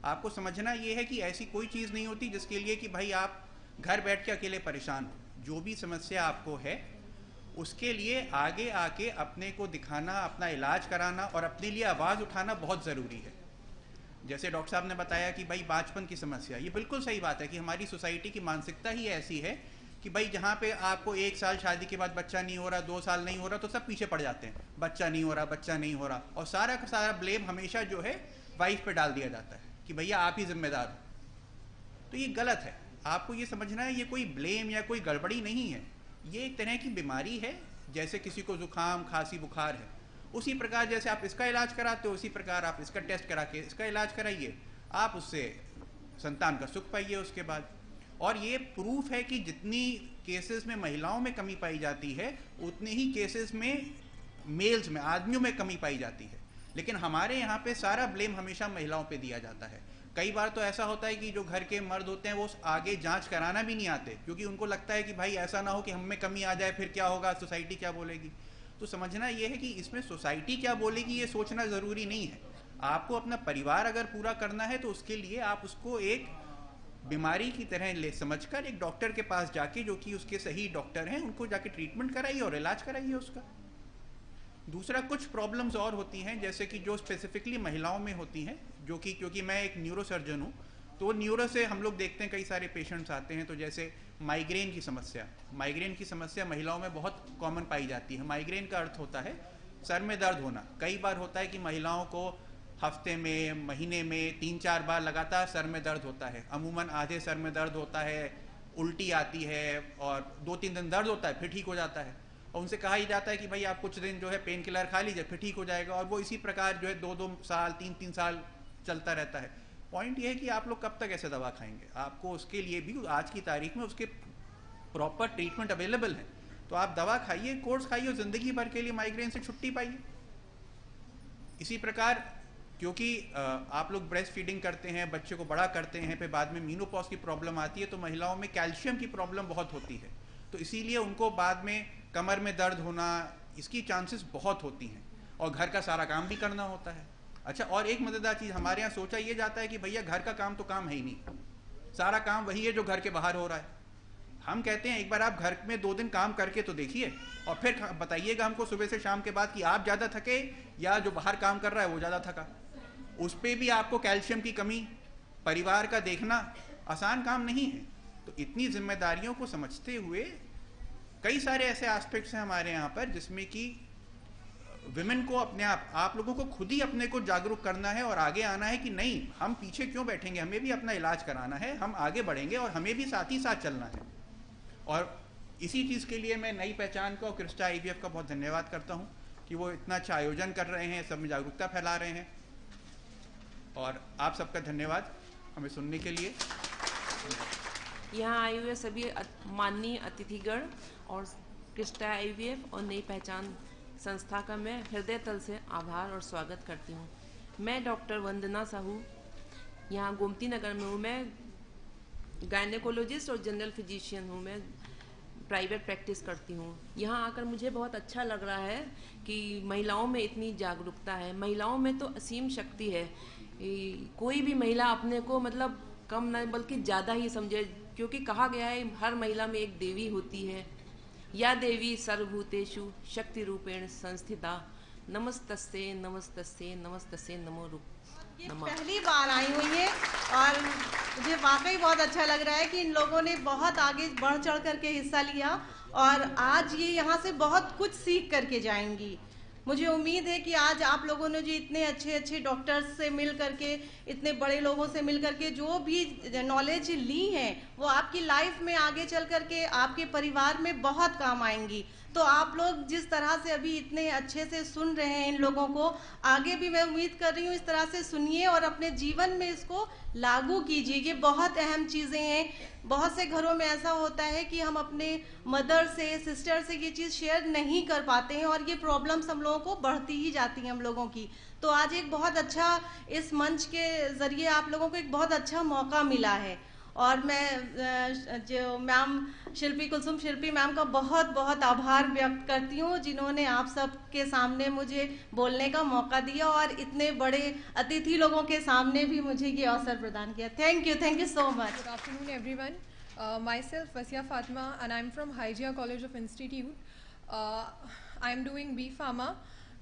[SPEAKER 6] आपको समझना ये है कि ऐसी कोई चीज़ नहीं होती जिसके लिए कि भाई आप घर बैठ के अकेले परेशान हो। जो भी समस्या आपको है उसके लिए आगे आके अपने को दिखाना, अपना इलाज कराना और अपने लिए आवाज़ उठाना बहुत ज़रूरी है। जैसे डॉक्टर साहब ने बताया कि भाई बचपन की समस्या, ये बिल्कुल सही बात है कि हमारी सोसाइटी की मानसिकता ही ऐसी है कि भाई जहाँ पे आपको 1 साल शादी के बाद बच्चा नहीं हो रहा, 2 साल नहीं हो रहा, तो सब पीछे पड़ जाते हैं, बच्चा नहीं हो रहा, बच्चा नहीं हो रहा, और सारा का सारा ब्लेम हमेशा जो है वाइफ पे डाल दिया जाता है कि भैया आप ही जिम्मेदार हो। तो ये गलत है। आपको ये समझना है ये कोई ब्लेम या कोई गड़बड़ी नहीं है, ये एक तरह की बीमारी है। जैसे किसी को जुकाम, खांसी, बुखार है, उसी प्रकार जैसे आप इसका इलाज कराते हो, उसी प्रकार आप इसका टेस्ट करा के इसका इलाज कराइए, आप उससे संतान का सुख पाइए उसके बाद। और ये प्रूफ है कि जितनी केसेस में महिलाओं में कमी पाई जाती है, उतने ही केसेस में मेल्स में, आदमियों में कमी पाई जाती है। लेकिन हमारे यहाँ पे सारा ब्लेम हमेशा महिलाओं पे दिया जाता है। कई बार तो ऐसा होता है कि जो घर के मर्द होते हैं वो आगे जांच कराना भी नहीं आते, क्योंकि उनको लगता है कि भाई ऐसा ना हो कि हम में कमी आ जाए, फिर क्या होगा, सोसाइटी क्या बोलेगी। तो समझना ये है कि इसमें सोसाइटी क्या बोलेगी ये सोचना ज़रूरी नहीं है। आपको अपना परिवार अगर पूरा करना है तो उसके लिए आप उसको एक बीमारी की तरह ले समझकर एक डॉक्टर के पास जाके, जो कि उसके सही डॉक्टर हैं, उनको जाके ट्रीटमेंट कराइए और इलाज कराइए उसका। दूसरा, कुछ प्रॉब्लम्स और होती हैं जैसे कि जो स्पेसिफिकली महिलाओं में होती हैं, जो कि क्योंकि मैं एक न्यूरो सर्जन हूँ, तो न्यूरो से हम लोग देखते हैं कई सारे पेशेंट्स आते हैं। तो जैसे माइग्रेन की समस्या महिलाओं में बहुत कॉमन पाई जाती है। माइग्रेन का अर्थ होता है सर में दर्द होना। कई बार होता है कि महिलाओं को हफ्ते में, महीने में 3-4 बार लगातार सर में दर्द होता है। अमूमन आधे सर में दर्द होता है, उल्टी आती है और 2-3 दिन दर्द होता है, फिर ठीक हो जाता है। और उनसे कहा ही जाता है कि भाई आप कुछ दिन जो है पेन किलर खा लीजिए, फिर ठीक हो जाएगा। और वो इसी प्रकार जो है 2-2 साल, 3-3 साल चलता रहता है। पॉइंट ये है कि आप लोग कब तक ऐसे दवा खाएंगे। आपको उसके लिए भी आज की तारीख में उसके प्रॉपर ट्रीटमेंट अवेलेबल है। तो आप दवा खाइए, कोर्स खाइए, ज़िंदगी भर के लिए माइग्रेन से छुट्टी पाइए। इसी प्रकार क्योंकि आप लोग ब्रेस्ट फीडिंग करते हैं, बच्चे को बड़ा करते हैं, फिर बाद में मीनोपॉज की प्रॉब्लम आती है, तो महिलाओं में कैल्शियम की प्रॉब्लम बहुत होती है। तो इसीलिए उनको बाद में कमर में दर्द होना, इसकी चांसेस बहुत होती हैं। और घर का सारा काम भी करना होता है। अच्छा, और एक मज़ेदार चीज़, हमारे यहाँ सोचा ये जाता है कि भैया घर का काम तो काम है ही नहीं, सारा काम वही है जो घर के बाहर हो रहा है। हम कहते हैं एक बार आप घर में 2 दिन काम करके तो देखिए, और फिर बताइएगा हमको सुबह से शाम के बाद कि आप ज़्यादा थके या जो बाहर काम कर रहा है वो ज़्यादा थका। उस पर भी आपको कैल्शियम की कमी, परिवार का देखना आसान काम नहीं है। तो इतनी जिम्मेदारियों को समझते हुए कई सारे ऐसे एस्पेक्ट्स हैं हमारे यहाँ पर जिसमें कि विमेन को अपने आप लोगों को खुद ही अपने को जागरूक करना है और आगे आना है कि नहीं, हम पीछे क्यों बैठेंगे, हमें भी अपना इलाज कराना है, हम आगे बढ़ेंगे और हमें भी साथ ही साथ चलना है। और इसी चीज़ के लिए मैं नई पहचान को और क्रिस्टा IVF का बहुत धन्यवाद करता हूँ कि वो इतना अच्छा आयोजन कर रहे हैं, सब में जागरूकता फैला रहे हैं। और आप सबका धन्यवाद हमें सुनने के लिए।
[SPEAKER 7] यहाँ आए हुए सभी माननीय अतिथिगण और क्रिस्टा IVF और नई पहचान संस्था का मैं हृदय तल से आभार और स्वागत करती हूँ। मैं डॉक्टर वंदना साहू यहाँ गोमती नगर में हूँ। मैं गायनेकोलॉजिस्ट और जनरल फिजिशियन हूँ। मैं प्राइवेट प्रैक्टिस करती हूँ। यहाँ आकर मुझे बहुत अच्छा लग रहा है कि महिलाओं में इतनी जागरूकता है। महिलाओं में तो असीम शक्ति है। कोई भी महिला अपने को मतलब कम न बल्कि ज़्यादा ही समझे, क्योंकि कहा गया है हर महिला में एक देवी होती है। या देवी सर्वभूतेषु शक्ति रूपेण संस्थिता, नमस्तस्ते नमस्तस्ते नमस्तस्ते नमो रूप।
[SPEAKER 2] ये पहली बार आई हुई है और मुझे वाकई बहुत अच्छा लग रहा है कि इन लोगों ने बहुत आगे बढ़ चढ़ करके हिस्सा लिया और आज ये यहाँ से बहुत कुछ सीख करके जाएंगी। मुझे उम्मीद है कि आज आप लोगों ने जो इतने अच्छे अच्छे डॉक्टर्स से मिल करके, इतने बड़े लोगों से मिल करके जो भी नॉलेज ली है वो आपकी लाइफ में आगे चल करके आपके परिवार में बहुत काम आएंगी। तो आप लोग जिस तरह से अभी इतने अच्छे से सुन रहे हैं इन लोगों को, आगे भी मैं उम्मीद कर रही हूँ इस तरह से सुनिए और अपने जीवन में इसको लागू कीजिए। ये बहुत अहम चीज़ें हैं। बहुत से घरों में ऐसा होता है कि हम अपने मदर से, सिस्टर से ये चीज़ शेयर नहीं कर पाते हैं और ये प्रॉब्लम्स हम लोगों को बढ़ती ही जाती हैं हम लोगों की। तो आज एक बहुत अच्छा इस मंच के ज़रिए आप लोगों को एक बहुत अच्छा मौका मिला है और मैं जो मैम कुलसुम शिल्पी मैम का बहुत बहुत आभार व्यक्त करती हूँ जिन्होंने आप सब के सामने मुझे बोलने का मौका दिया और इतने बड़े अतिथि लोगों के सामने भी मुझे ये अवसर प्रदान किया। Thank you so much.
[SPEAKER 8] Good afternoon everyone. Myself Vasia Fatma and I'm from Hygeia College of Institute. I'm doing B Pharma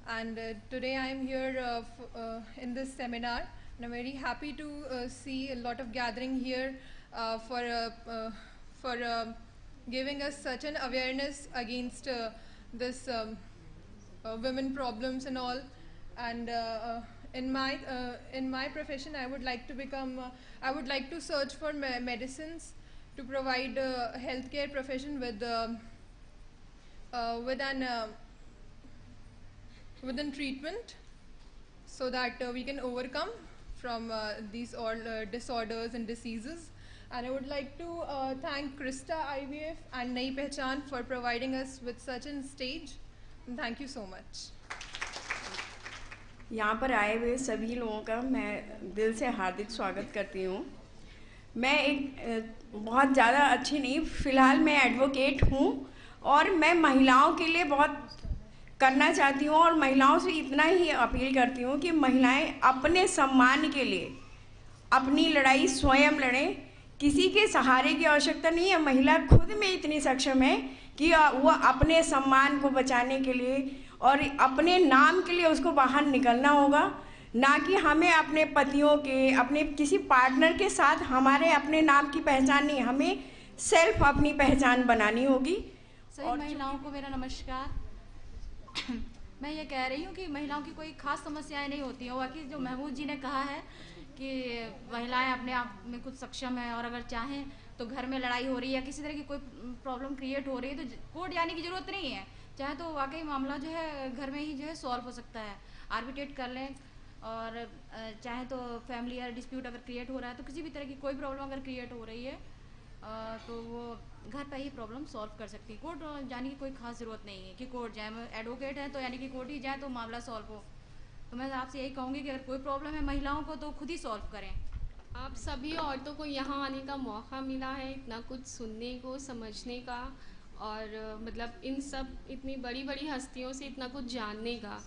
[SPEAKER 8] and today I'm here in this seminar and I'm very happy to see a lot of gathering here for giving us such an awareness against this women problems and all. And in my profession, I would like to search for medicines to provide healthcare profession with an treatment, so that we can overcome from these all disorders and diseases. And I would like to thank Krista IVF and Nai Pehchan for providing us with such a stage. And thank you so much.
[SPEAKER 9] यहाँ पर आए हुए सभी लोगों का मैं दिल से हार्दिक स्वागत करती हूँ। मैं एक बहुत ज़्यादा अच्छी नहीं, फ़िलहाल मैं एडवोकेट हूँ और मैं महिलाओं के लिए बहुत करना चाहती हूँ और महिलाओं से इतना ही अपील करती हूँ कि महिलाएं अपने सम्मान के लिए अपनी लड़ाई स्वयं लड़ें। किसी के सहारे की आवश्यकता नहीं है। महिला खुद में इतनी सक्षम है कि वो अपने सम्मान को बचाने के लिए और अपने नाम के लिए उसको बाहर निकलना होगा, ना कि हमें अपने पतियों के, अपने किसी पार्टनर के साथ हमारे अपने नाम की पहचान नहीं, हमें सेल्फ अपनी पहचान बनानी होगी।
[SPEAKER 10] सभी महिलाओं को मेरा नमस्कार। मैं ये कह रही हूँ कि महिलाओं की कोई खास समस्याएं नहीं होती हैं। बाकी जो महमूद जी ने कहा है कि महिलाएं अपने आप में कुछ सक्षम है और अगर चाहें तो घर में लड़ाई हो रही है या किसी तरह की कोई प्रॉब्लम क्रिएट हो रही है तो कोर्ट जाने की ज़रूरत नहीं है। चाहे तो वाकई मामला जो है घर में ही जो है सॉल्व हो सकता है, आर्बिट्रेट कर लें। और चाहे तो फैमिली या डिस्प्यूट अगर क्रिएट हो रहा है तो किसी भी तरह की कोई प्रॉब्लम अगर क्रिएट हो रही है तो वो घर पर ही प्रॉब्लम सॉल्व कर सकती है। कोर्ट जाने की कोई खास ज़रूरत नहीं है कि कोर्ट जाए। एडवोकेट है तो यानी कि कोर्ट ही जाए तो मामला सॉल्व हो। तो मैं आपसे यही कहूँगी कि अगर कोई प्रॉब्लम है महिलाओं को तो खुद ही सॉल्व करें।
[SPEAKER 11] आप सभी औरतों को यहाँ आने का मौका मिला है, इतना कुछ सुनने को, समझने का और मतलब इन सब इतनी बड़ी बड़ी हस्तियों से इतना कुछ जानने का।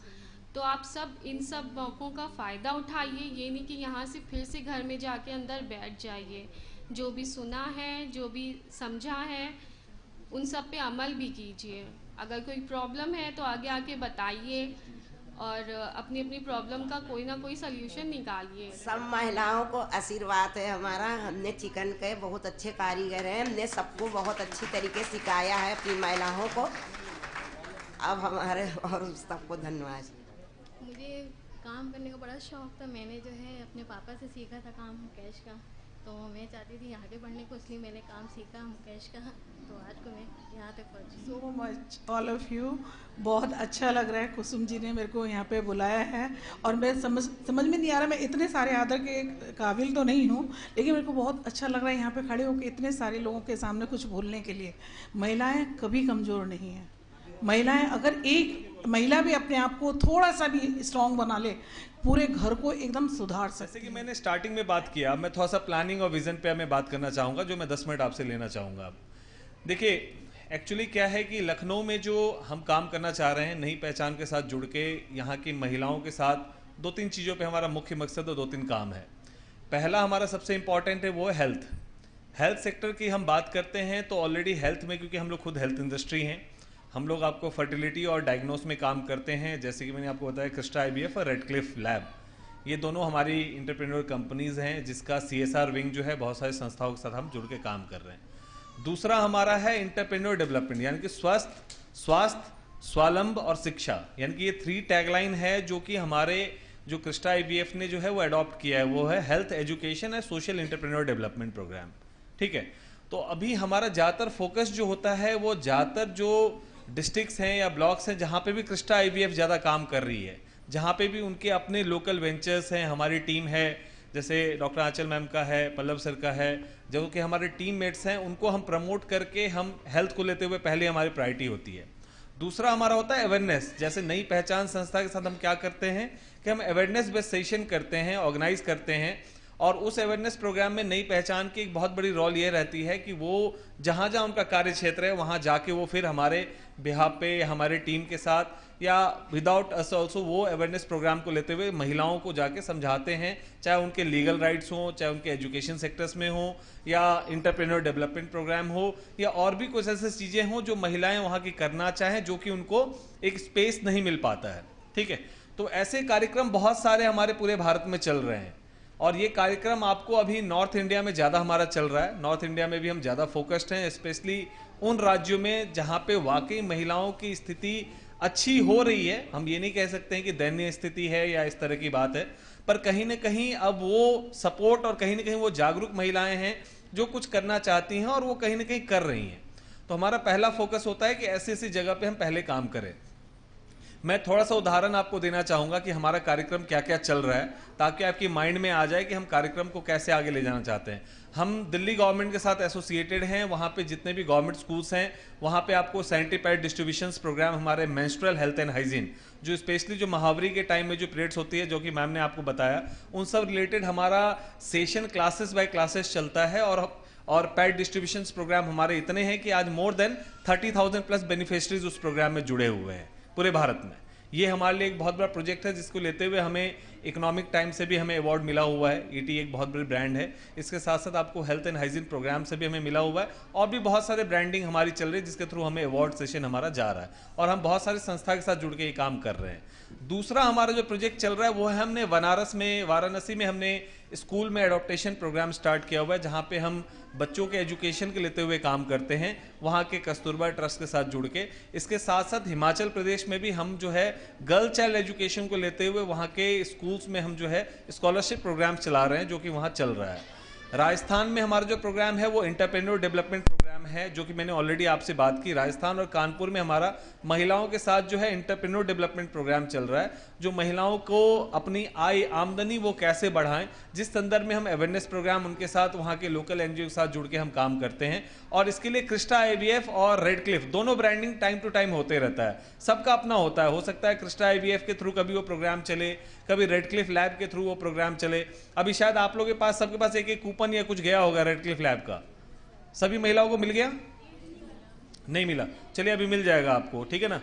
[SPEAKER 11] तो आप सब इन सब मौक़ों का फ़ायदा उठाइए। ये नहीं कि यहाँ से फिर से घर में जाके अंदर बैठ जाइए। जो भी सुना है, जो भी समझा है, उन सब पे अमल भी कीजिए। अगर कोई प्रॉब्लम है तो आगे आके बताइए और अपनी अपनी प्रॉब्लम का कोई ना कोई सल्यूशन निकालिए।
[SPEAKER 12] सब महिलाओं को आशीर्वाद है हमारा। हमने चिकन के बहुत अच्छे कारीगर हैं। हमने सबको बहुत अच्छी तरीके सिखाया है अपनी महिलाओं को। अब हमारे और सबको धन्यवाद।
[SPEAKER 10] मुझे काम करने का बड़ा शौक था। मैंने जो है अपने पापा से सीखा था काम मुकेश का, तो मैं चाहती थी आगे बढ़ने को, इसलिए मैंने काम सीखा मुकेश का, तो आज को मैं यहाँ तक पहुँची।
[SPEAKER 13] So much all of you, बहुत अच्छा लग रहा है। कुसुम जी ने मेरे को यहाँ पे बुलाया है और मैं समझ में नहीं आ रहा, मैं इतने सारे आदर के काबिल तो नहीं हूँ, लेकिन मेरे को बहुत अच्छा लग रहा है यहाँ पे खड़े होकर इतने सारे लोगों के सामने कुछ बोलने के लिए। महिलाएं कभी कमज़ोर नहीं हैं। महिलाएं, अगर एक महिला भी अपने आप को थोड़ा सा भी स्ट्रॉन्ग बना ले, पूरे घर को एकदम सुधार सकती है।
[SPEAKER 3] जैसे कि मैंने स्टार्टिंग में बात किया, मैं थोड़ा सा प्लानिंग और विजन पे मैं बात करना चाहूँगा, जो मैं 10 मिनट आपसे लेना चाहूँगा। देखिए, एक्चुअली क्या है कि लखनऊ में जो हम काम करना चाह रहे हैं, नई पहचान के साथ जुड़ के यहाँ की महिलाओं के साथ 2-3 चीज़ों पे हमारा मुख्य मकसद और 2-3 काम है। पहला हमारा सबसे इम्पॉर्टेंट है वो है हेल्थ सेक्टर की हम बात करते हैं तो ऑलरेडी हेल्थ में, क्योंकि हम लोग खुद हेल्थ इंडस्ट्री हैं, हम लोग आपको फर्टिलिटी और डायग्नोस में काम करते हैं। जैसे कि मैंने आपको बताया क्रिस्टा IVF और रेडक्लिफ लैब, ये दोनों हमारी इंटरप्रेन्योर कंपनीज हैं, जिसका CSR विंग जो है बहुत सारी संस्थाओं के साथ हम जुड़ के काम कर रहे हैं। दूसरा हमारा है इंटरप्रेन्योर डेवलपमेंट, यानी कि स्वास्थ्य, स्वावलंब और शिक्षा, यानी कि ये 3 टैगलाइन है जो कि हमारे जो क्रिस्टा IVF ने जो है वो अडॉप्ट किया है, वो है health, education and social entrepreneur development program. ठीक है, तो अभी हमारा ज़्यादातर फोकस जो होता है वो ज़्यादातर जो डिस्ट्रिक्ट्स हैं या ब्लॉक्स हैं जहाँ पे भी क्रिस्टा IVF ज़्यादा काम कर रही है, जहाँ पे भी उनके अपने लोकल वेंचर्स हैं, हमारी टीम है, जैसे डॉक्टर आंचल मैम का है, पल्लव सर का है, जो कि हमारे टीममेट्स हैं, उनको हम प्रमोट करके हम हेल्थ को लेते हुए पहले हमारी प्रायोरिटी होती है। दूसरा हमारा होता है अवेयरनेस। जैसे नई पहचान संस्था के साथ हम क्या करते हैं कि हम अवेयरनेस बेस्ड सेशन करते हैं, ऑर्गेनाइज करते हैं, और उस अवेयरनेस प्रोग्राम में नई पहचान की एक बहुत बड़ी रोल ये रहती है कि वो जहाँ जहाँ उनका कार्य क्षेत्र है वहाँ जाके वो फिर हमारे बिहाफ पे हमारे टीम के साथ या विदाउट अस ऑल्सो वो अवेयरनेस प्रोग्राम को लेते हुए महिलाओं को जाके समझाते हैं, चाहे उनके लीगल राइट्स हों, चाहे उनके एजुकेशन सेक्टर्स में हो, या इंटरप्रेन्योर डेवलपमेंट प्रोग्राम हो, या और भी कुछ ऐसी चीज़ें हों जो महिलाएं वहाँ की करना चाहें, जो कि उनको एक स्पेस नहीं मिल पाता है। ठीक है, तो ऐसे कार्यक्रम बहुत सारे हमारे पूरे भारत में चल रहे हैं, और ये कार्यक्रम आपको अभी नॉर्थ इंडिया में ज़्यादा हमारा चल रहा है। नॉर्थ इंडिया में भी हम ज़्यादा फोकस्ड हैं, स्पेशली उन राज्यों में जहाँ पे वाकई महिलाओं की स्थिति अच्छी हो रही है। हम ये नहीं कह सकते हैं कि दयनीय स्थिति है या इस तरह की बात है, पर कहीं ना कहीं अब वो सपोर्ट और कहीं ना कहीं वो जागरूक महिलाएं हैं जो कुछ करना चाहती हैं और वो कहीं ना कहीं कर रही हैं। तो हमारा पहला फोकस होता है कि ऐसी ऐसी जगह पे हम पहले काम करें। मैं थोड़ा सा उदाहरण आपको देना चाहूँगा कि हमारा कार्यक्रम क्या क्या चल रहा है, ताकि आपकी माइंड में आ जाए कि हम कार्यक्रम को कैसे आगे ले जाना चाहते हैं। हम दिल्ली गवर्नमेंट के साथ एसोसिएटेड हैं, वहाँ पे जितने भी गवर्नमेंट स्कूल्स हैं वहाँ पे आपको सैनिटरी पैड डिस्ट्रीब्यूशंस प्रोग्राम, हमारे मेंस्ट्रुअल हेल्थ एंड हाइजीन, जो स्पेशली जो महावरी के टाइम में जो पीरियड्स होती है, जो कि मैम ने आपको बताया, उन सब रिलेटेड हमारा सेशन क्लासेस बाय क्लासेस चलता है। और पैड डिस्ट्रीब्यूशंस प्रोग्राम हमारे इतने हैं कि आज मोर देन 30,000 प्लस बेनिफिशरीज उस प्रोग्राम में जुड़े हुए हैं पूरे भारत में। ये हमारे लिए एक बहुत बड़ा प्रोजेक्ट है, जिसको लेते हुए हमें इकोनॉमिक टाइम से भी हमें अवार्ड मिला हुआ है। ईटी एक बहुत बड़ी ब्रांड है, इसके साथ साथ आपको हेल्थ एंड हाइजीन प्रोग्राम से भी हमें मिला हुआ है, और भी बहुत सारे ब्रांडिंग हमारी चल रही है जिसके थ्रू हमें अवार्ड सेशन हमारा जा रहा है, और हम बहुत सारी संस्था के साथ जुड़ के ये काम कर रहे हैं। दूसरा हमारा जो प्रोजेक्ट चल रहा है वो है हमने वाराणसी में हमने स्कूल में एडॉप्टेशन प्रोग्राम स्टार्ट किया हुआ है, जहाँ पे हम बच्चों के एजुकेशन के लेते हुए काम करते हैं, वहाँ के कस्तूरबा ट्रस्ट के साथ जुड़ के। इसके साथ साथ हिमाचल प्रदेश में भी हम जो है गर्ल चाइल्ड एजुकेशन को लेते हुए वहाँ के स्कूल्स में हम जो है स्कॉलरशिप प्रोग्राम चला रहे हैं, जो कि वहाँ चल रहा है। राजस्थान में हमारा जो प्रोग्राम है वो इंटरप्रेन्योर डेवलपमेंट प्रोग्राम है, जो कि मैंने ऑलरेडी आपसे बात की। राजस्थान और कानपुर में हमारा महिलाओं के साथ जो है इंटरप्रेन्योर डेवलपमेंट प्रोग्राम चल रहा है, जो महिलाओं को अपनी आमदनी वो कैसे बढ़ाएं, जिस संदर्भ में हम अवेयरनेस प्रोग्राम उनके साथ वहाँ के लोकल एनजीओ के साथ जुड़ के हम काम करते हैं। और इसके लिए क्रिस्टा IVF और रेडक्लिफ दोनों ब्रांडिंग टाइम टू टाइम होते रहता है, सबका अपना होता है। हो सकता है क्रिस्टा IVF के थ्रू कभी वो प्रोग्राम चले, कभी रेडक्लिफ लैब के थ्रू वो प्रोग्राम चले। अभी शायद आप लोगों के पास सबके पास एक कूपन या कुछ गया होगा रेडक्लिफ लैब का, सभी महिलाओं को मिल गया? नहीं मिला, चलिए अभी मिल जाएगा आपको, ठीक है ना।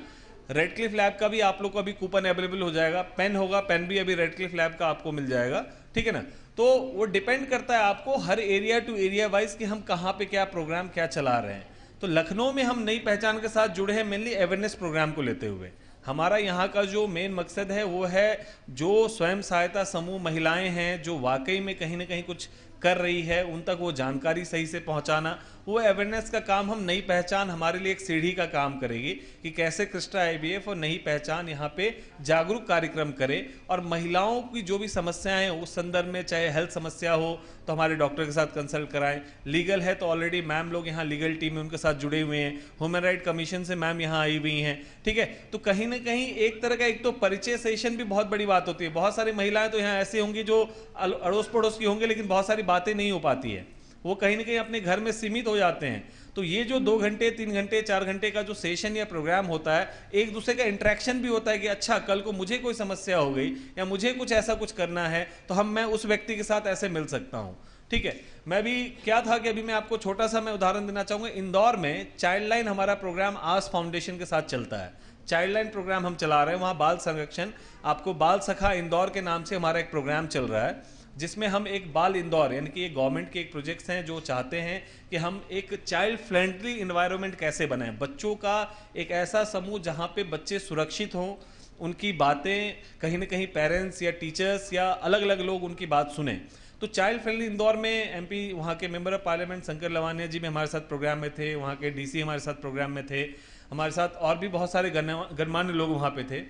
[SPEAKER 3] रेडक्लिफ लैब का भी आप लोग को अभी कूपन अवेलेबल हो जाएगा, पेन होगा, पेन भी अभी रेडक्लिफ लैब का आपको मिल जाएगा, ठीक है ना। तो वो डिपेंड करता है आपको हर एरिया टू एरिया वाइज कि हम कहाँ पे क्या प्रोग्राम क्या चला रहे हैं। तो लखनऊ में हम नई पहचान के साथ जुड़े हैं मेनली अवेयरनेस प्रोग्राम को लेते हुए। हमारा यहाँ का जो मेन मकसद है वो है जो स्वयं सहायता समूह महिलाएं हैं जो वाकई में कहीं ना कहीं कुछ कर रही है उन तक वो जानकारी सही से पहुंचाना, वो अवेयरनेस का काम हम नई पहचान हमारे लिए एक सीढ़ी का काम करेगी कि कैसे क्रिस्टा आईवीएफ और नई पहचान यहाँ पे जागरूक कार्यक्रम करे और महिलाओं की जो भी समस्याएं उस संदर्भ में, चाहे हेल्थ समस्या हो तो हमारे डॉक्टर के साथ कंसल्ट कराएं, लीगल है तो ऑलरेडी मैम लोग यहाँ लीगल टीम में उनके साथ जुड़े हुए हैं, ह्यूमन राइट कमीशन से मैम यहाँ आई हुई हैं, ठीक है। तो कहीं ना कहीं एक तरह का एक तो परिचय सेशन भी बहुत बड़ी बात होती है। बहुत सारी महिलाएं तो यहाँ ऐसी होंगी जो अड़ोस पड़ोस की होंगी लेकिन बहुत सारी बातें नहीं हो पाती है, वो कहीं ना कहीं अपने घर में सीमित हो जाते हैं। तो ये जो 2 घंटे 3 घंटे 4 घंटे का जो सेशन या प्रोग्राम होता है, एक दूसरे का इंटरेक्शन भी होता है कि अच्छा कल को मुझे कोई समस्या हो गई या मुझे कुछ ऐसा कुछ करना है तो मैं उस व्यक्ति के साथ ऐसे मिल सकता हूँ, ठीक है। मैं भी क्या था कि अभी मैं आपको छोटा सा मैं उदाहरण देना चाहूँगा। इंदौर में चाइल्ड लाइन हमारा प्रोग्राम आस फाउंडेशन के साथ चलता है, चाइल्ड लाइन प्रोग्राम हम चला रहे हैं वहाँ बाल संरक्षण, आपको बाल सखा इंदौर के नाम से हमारा एक प्रोग्राम चल रहा है जिसमें हम एक बाल इंदौर यानी कि ये गवर्नमेंट के एक प्रोजेक्ट्स हैं जो चाहते हैं कि हम एक चाइल्ड फ्रेंडली इन्वायरमेंट कैसे बनाएं, बच्चों का एक ऐसा समूह जहां पे बच्चे सुरक्षित हों, उनकी बातें कहीं ना कहीं पेरेंट्स या टीचर्स या अलग अलग लोग उनकी बात सुने। तो चाइल्ड फ्रेंडली इंदौर में एमपी वहाँ के member of parliament Shankar Lavania ji भी हमारे साथ प्रोग्राम में थे, वहाँ के डीसी हमारे साथ प्रोग्राम में थे, हमारे साथ और भी बहुत सारे गणमान्य लोग वहाँ पे थे।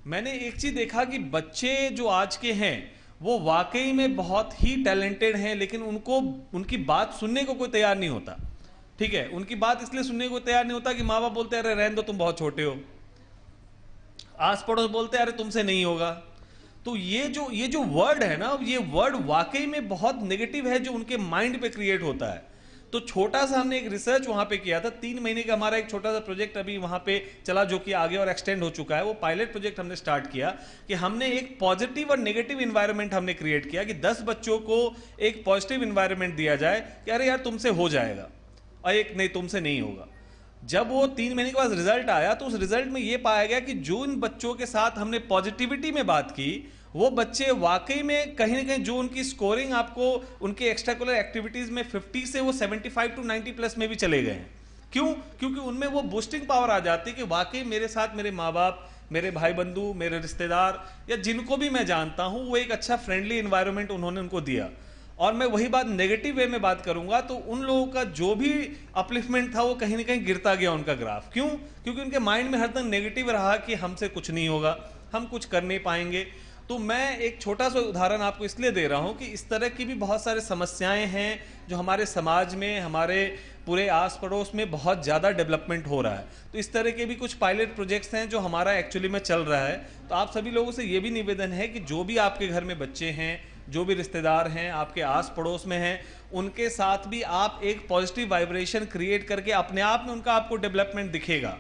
[SPEAKER 3] मैंने एक चीज़ देखा कि बच्चे जो आज के हैं वो वाकई में बहुत ही टैलेंटेड हैं लेकिन उनको उनकी बात सुनने को कोई तैयार नहीं होता, ठीक है। उनकी बात इसलिए सुनने को तैयार नहीं होता कि माँ बाप बोलते हैं अरे रहने दो तुम बहुत छोटे हो, आस पड़ोस बोलते हैं अरे तुमसे नहीं होगा। तो ये जो वर्ड है ना, ये वर्ड वाकई में बहुत नेगेटिव है जो उनके माइंड पे क्रिएट होता है। तो छोटा सा हमने एक रिसर्च वहां पे किया था, 3 महीने का हमारा एक छोटा सा प्रोजेक्ट अभी वहां पे चला जो कि आगे और एक्सटेंड हो चुका है। वो पायलट प्रोजेक्ट हमने स्टार्ट किया कि हमने एक पॉजिटिव और नेगेटिव इन्वायरमेंट हमने क्रिएट किया कि 10 बच्चों को एक पॉजिटिव इन्वायरमेंट दिया जाए कि अरे यार तुमसे हो जाएगा, और एक नहीं तुमसे नहीं होगा। जब वो 3 महीने के बाद रिजल्ट आया तो उस रिजल्ट में ये पाया गया कि जो इन बच्चों के साथ हमने पॉजिटिविटी में बात की वो बच्चे वाकई में कहीं ना कहीं जो उनकी स्कोरिंग आपको उनके एक्स्ट्राकुलर एक्टिविटीज में 50 से वो 75 to 90 प्लस में भी चले गए हैं। क्यों? क्योंकि उनमें वो बूस्टिंग पावर आ जाती है कि वाकई मेरे साथ मेरे माँ बाप, मेरे भाई बंधु, मेरे रिश्तेदार या जिनको भी मैं जानता हूँ वो एक अच्छा फ्रेंडली इन्वायरमेंट उन्होंने उनको दिया। और मैं वही बात नेगेटिव वे में बात करूंगा तो उन लोगों का जो भी अपलिफ्टमेंट था वो कहीं ना कहीं गिरता गया उनका ग्राफ। क्यों? क्योंकि उनके माइंड में हरदम नेगेटिव रहा कि हमसे कुछ नहीं होगा, हम कुछ कर नहीं पाएंगे। तो मैं एक छोटा सा उदाहरण आपको इसलिए दे रहा हूं कि इस तरह की भी बहुत सारे समस्याएं हैं जो हमारे समाज में, हमारे पूरे आस पड़ोस में बहुत ज़्यादा डेवलपमेंट हो रहा है। तो इस तरह के भी कुछ पायलट प्रोजेक्ट्स हैं जो हमारा एक्चुअली में चल रहा है। तो आप सभी लोगों से ये भी निवेदन है कि जो भी आपके घर में बच्चे हैं, जो भी रिश्तेदार हैं, आपके आस पड़ोस में हैं, उनके साथ भी आप एक पॉजिटिव वाइब्रेशन क्रिएट करके अपने आप में उनका आपको डेवलपमेंट दिखेगा।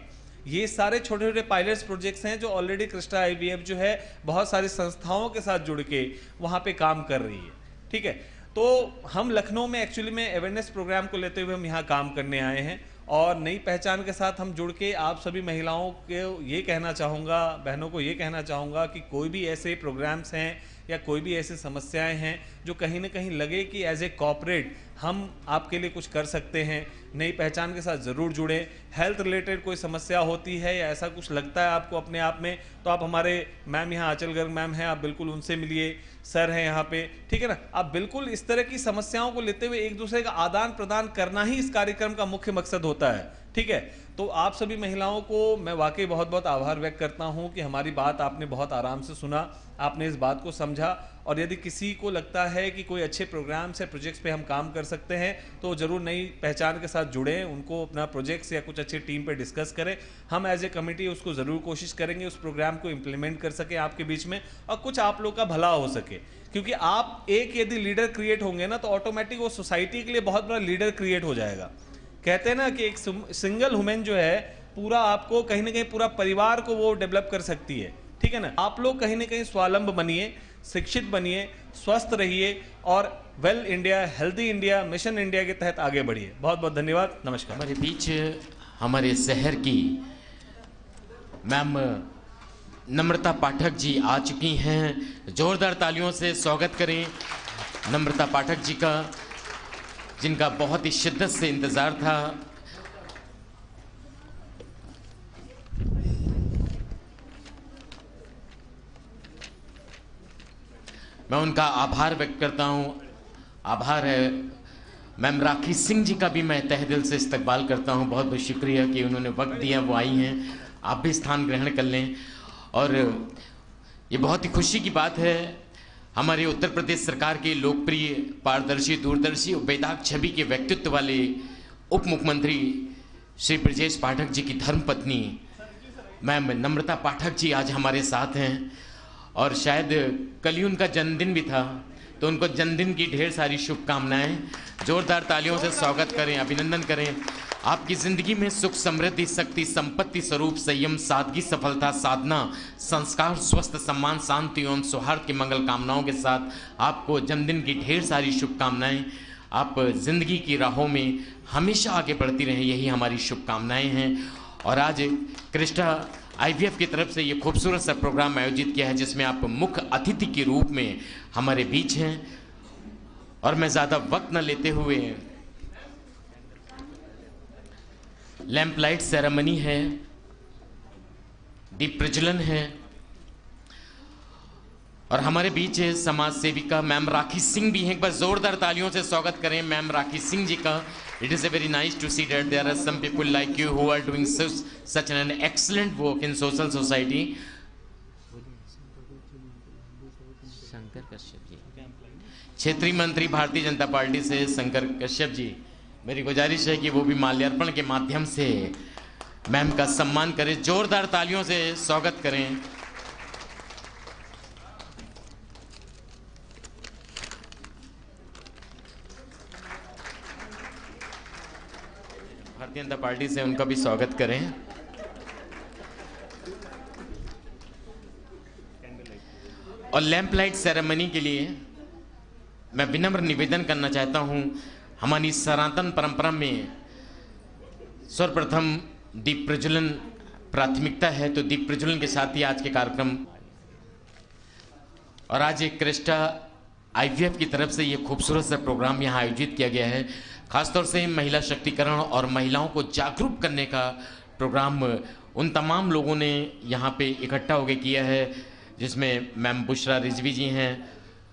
[SPEAKER 3] ये सारे छोटे छोटे पायलट्स प्रोजेक्ट्स हैं जो ऑलरेडी क्रिस्टा आईवीएफ जो है बहुत सारी संस्थाओं के साथ जुड़ के वहाँ पे काम कर रही है, ठीक है। तो हम लखनऊ में एक्चुअली में अवेयरनेस प्रोग्राम को लेते हुए हम यहाँ काम करने आए हैं और नई पहचान के साथ हम जुड़ के आप सभी महिलाओं को ये कहना चाहूँगा, बहनों को ये कहना चाहूँगा कि कोई भी ऐसे प्रोग्राम्स हैं या कोई भी ऐसी समस्याएं हैं जो कहीं ना कहीं लगे कि एज ए कॉर्पोरेट हम आपके लिए कुछ कर सकते हैं, नई पहचान के साथ ज़रूर जुड़ें। हेल्थ रिलेटेड कोई समस्या होती है या ऐसा कुछ लगता है आपको अपने आप में तो आप हमारे मैम यहाँ आंचल गर्ग मैम हैं, आप बिल्कुल उनसे मिलिए, सर हैं यहाँ पे, ठीक है ना। आप बिल्कुल इस तरह की समस्याओं को लेते हुए एक दूसरे का आदान प्रदान करना ही इस कार्यक्रम का मुख्य मकसद होता है, ठीक है। तो आप सभी महिलाओं को मैं वाकई बहुत बहुत आभार व्यक्त करता हूँ कि हमारी बात आपने बहुत आराम से सुना, आपने इस बात को समझा। और यदि किसी को लगता है कि कोई अच्छे प्रोग्राम्स या प्रोजेक्ट्स पे हम काम कर सकते हैं तो ज़रूर नई पहचान के साथ जुड़ें, उनको अपना प्रोजेक्ट्स या कुछ अच्छी टीम पे डिस्कस करें। हम एज ए कमेटी उसको ज़रूर कोशिश करेंगे उस प्रोग्राम को इम्प्लीमेंट कर सके आपके बीच में और कुछ आप लोग का भला हो सके। क्योंकि आप एक यदि लीडर क्रिएट होंगे ना तो ऑटोमेटिक वो सोसाइटी के लिए बहुत बड़ा लीडर क्रिएट हो जाएगा। कहते हैं ना कि एक सिंगल वुमेन जो है पूरा आपको कहीं ना कहीं पूरा परिवार को वो डेवलप कर सकती है, ठीक है ना। आप लोग कहीं ना कहीं स्वावलंब बनिए, शिक्षित बनिए, स्वस्थ रहिए और well India, healthy India, mission India के तहत आगे बढ़िए। बहुत बहुत धन्यवाद, नमस्कार।
[SPEAKER 5] हमारे बीच हमारे शहर की मैम नम्रता पाठक जी आ चुकी हैं, जोरदार तालियों से स्वागत करें नम्रता पाठक जी का, जिनका बहुत ही शिद्दत से इंतजार था। मैं उनका आभार व्यक्त करता हूं आभार है। मैम राखी सिंह जी का भी मैं तहे दिल से इस्तकबाल करता हूँ। बहुत बहुत शुक्रिया कि उन्होंने वक्त दिया, वो आई हैं। आप भी स्थान ग्रहण कर लें। और ये बहुत ही खुशी की बात है, हमारे उत्तर प्रदेश सरकार के लोकप्रिय, पारदर्शी, दूरदर्शी और बेदाग छवि के व्यक्तित्व वाले उप मुख्यमंत्री श्री ब्रजेश पाठक जी की धर्मपत्नी मैम नम्रता पाठक जी आज हमारे साथ हैं। और शायद कल ही उनका जन्मदिन भी था, तो उनको जन्मदिन की ढेर सारी शुभकामनाएं। जोरदार तालियों से स्वागत करें, अभिनंदन करें। आपकी जिंदगी में सुख, समृद्धि, शक्ति, संपत्ति, स्वरूप, संयम, सादगी, सफलता, साधना, संस्कार, स्वस्थ, सम्मान, शांति एवं सौहार्द की मंगल कामनाओं के साथ आपको जन्मदिन की ढेर सारी शुभकामनाएं। आप जिंदगी की राहों में हमेशा आगे बढ़ती रहें, यही हमारी शुभकामनाएं हैं। और आज क्रिस्टा IVF की तरफ से ये खूबसूरत सा प्रोग्राम आयोजित किया है, जिसमें आप मुख्य अतिथि के रूप में हमारे बीच हैं। और मैं ज़्यादा वक्त न लेते हुए, लैंप लाइट सेरेमनी है, दीप प्रज्वलन है, और हमारे बीच समाज सेविका मैम राखी सिंह भी हैं। एक बार जोरदार तालियों से स्वागत करें मैम राखी सिंह जी का। It is a very nice to see that there are some people like you who are doing such an excellent work in social society. Shankar Kashyap ji, क्षेत्रीय मंत्री भारतीय जनता पार्टी से शंकर कश्यप जी, मेरी गुजारिश है कि वो भी माल्यार्पण के माध्यम से मैम का सम्मान करें। जोरदार तालियों से स्वागत करें। भारतीय जनता पार्टी से उनका भी स्वागत करें। और लैंप लाइट सेरेमनी के लिए मैं विनम्र निवेदन करना चाहता हूं, हमारी सनातन परंपरा में सर्वप्रथम दीप प्रज्वलन प्राथमिकता है, तो दीप प्रज्वलन के साथ ही आज के कार्यक्रम। और आज एक क्रिस्टा IVF की तरफ से ये खूबसूरत सा प्रोग्राम यहाँ आयोजित किया गया है, खासतौर से महिला शक्तिकरण और महिलाओं को जागरूक करने का प्रोग्राम उन तमाम लोगों ने यहाँ पे इकट्ठा होकर किया है, जिसमें मैम बुशरा रिजवी जी हैं,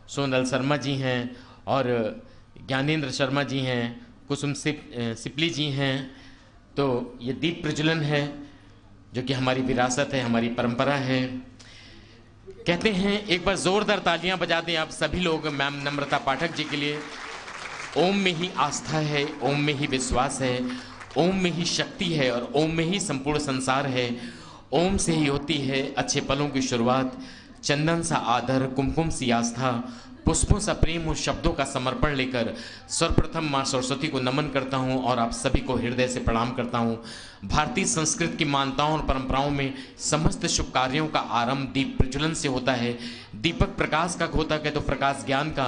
[SPEAKER 5] सोनल शर्मा जी हैं, और ज्ञानेंद्र शर्मा जी हैं, कुसुम सिपली जी हैं। तो ये दीप प्रज्वलन है जो कि हमारी विरासत है, हमारी परंपरा है। कहते हैं एक बार जोरदार तालियां बजा दें आप सभी लोग मैम नम्रता पाठक जी के लिए। ओम में ही आस्था है, ओम में ही विश्वास है, ओम में ही शक्ति है, और ओम में ही संपूर्ण संसार है। ओम से ही होती है अच्छे पलों की शुरुआत। चंदन सा आदर, कुमकुम सी आस्था, पुष्पों सा प्रेम और शब्दों का समर्पण लेकर सर्वप्रथम माँ सरस्वती को नमन करता हूँ और आप सभी को हृदय से प्रणाम करता हूँ। भारतीय संस्कृति की मान्यताओं और परंपराओं में समस्त शुभ कार्यों का आरंभ दीप प्रज्वलन से होता है। दीपक प्रकाश का घोतक है, तो प्रकाश ज्ञान का।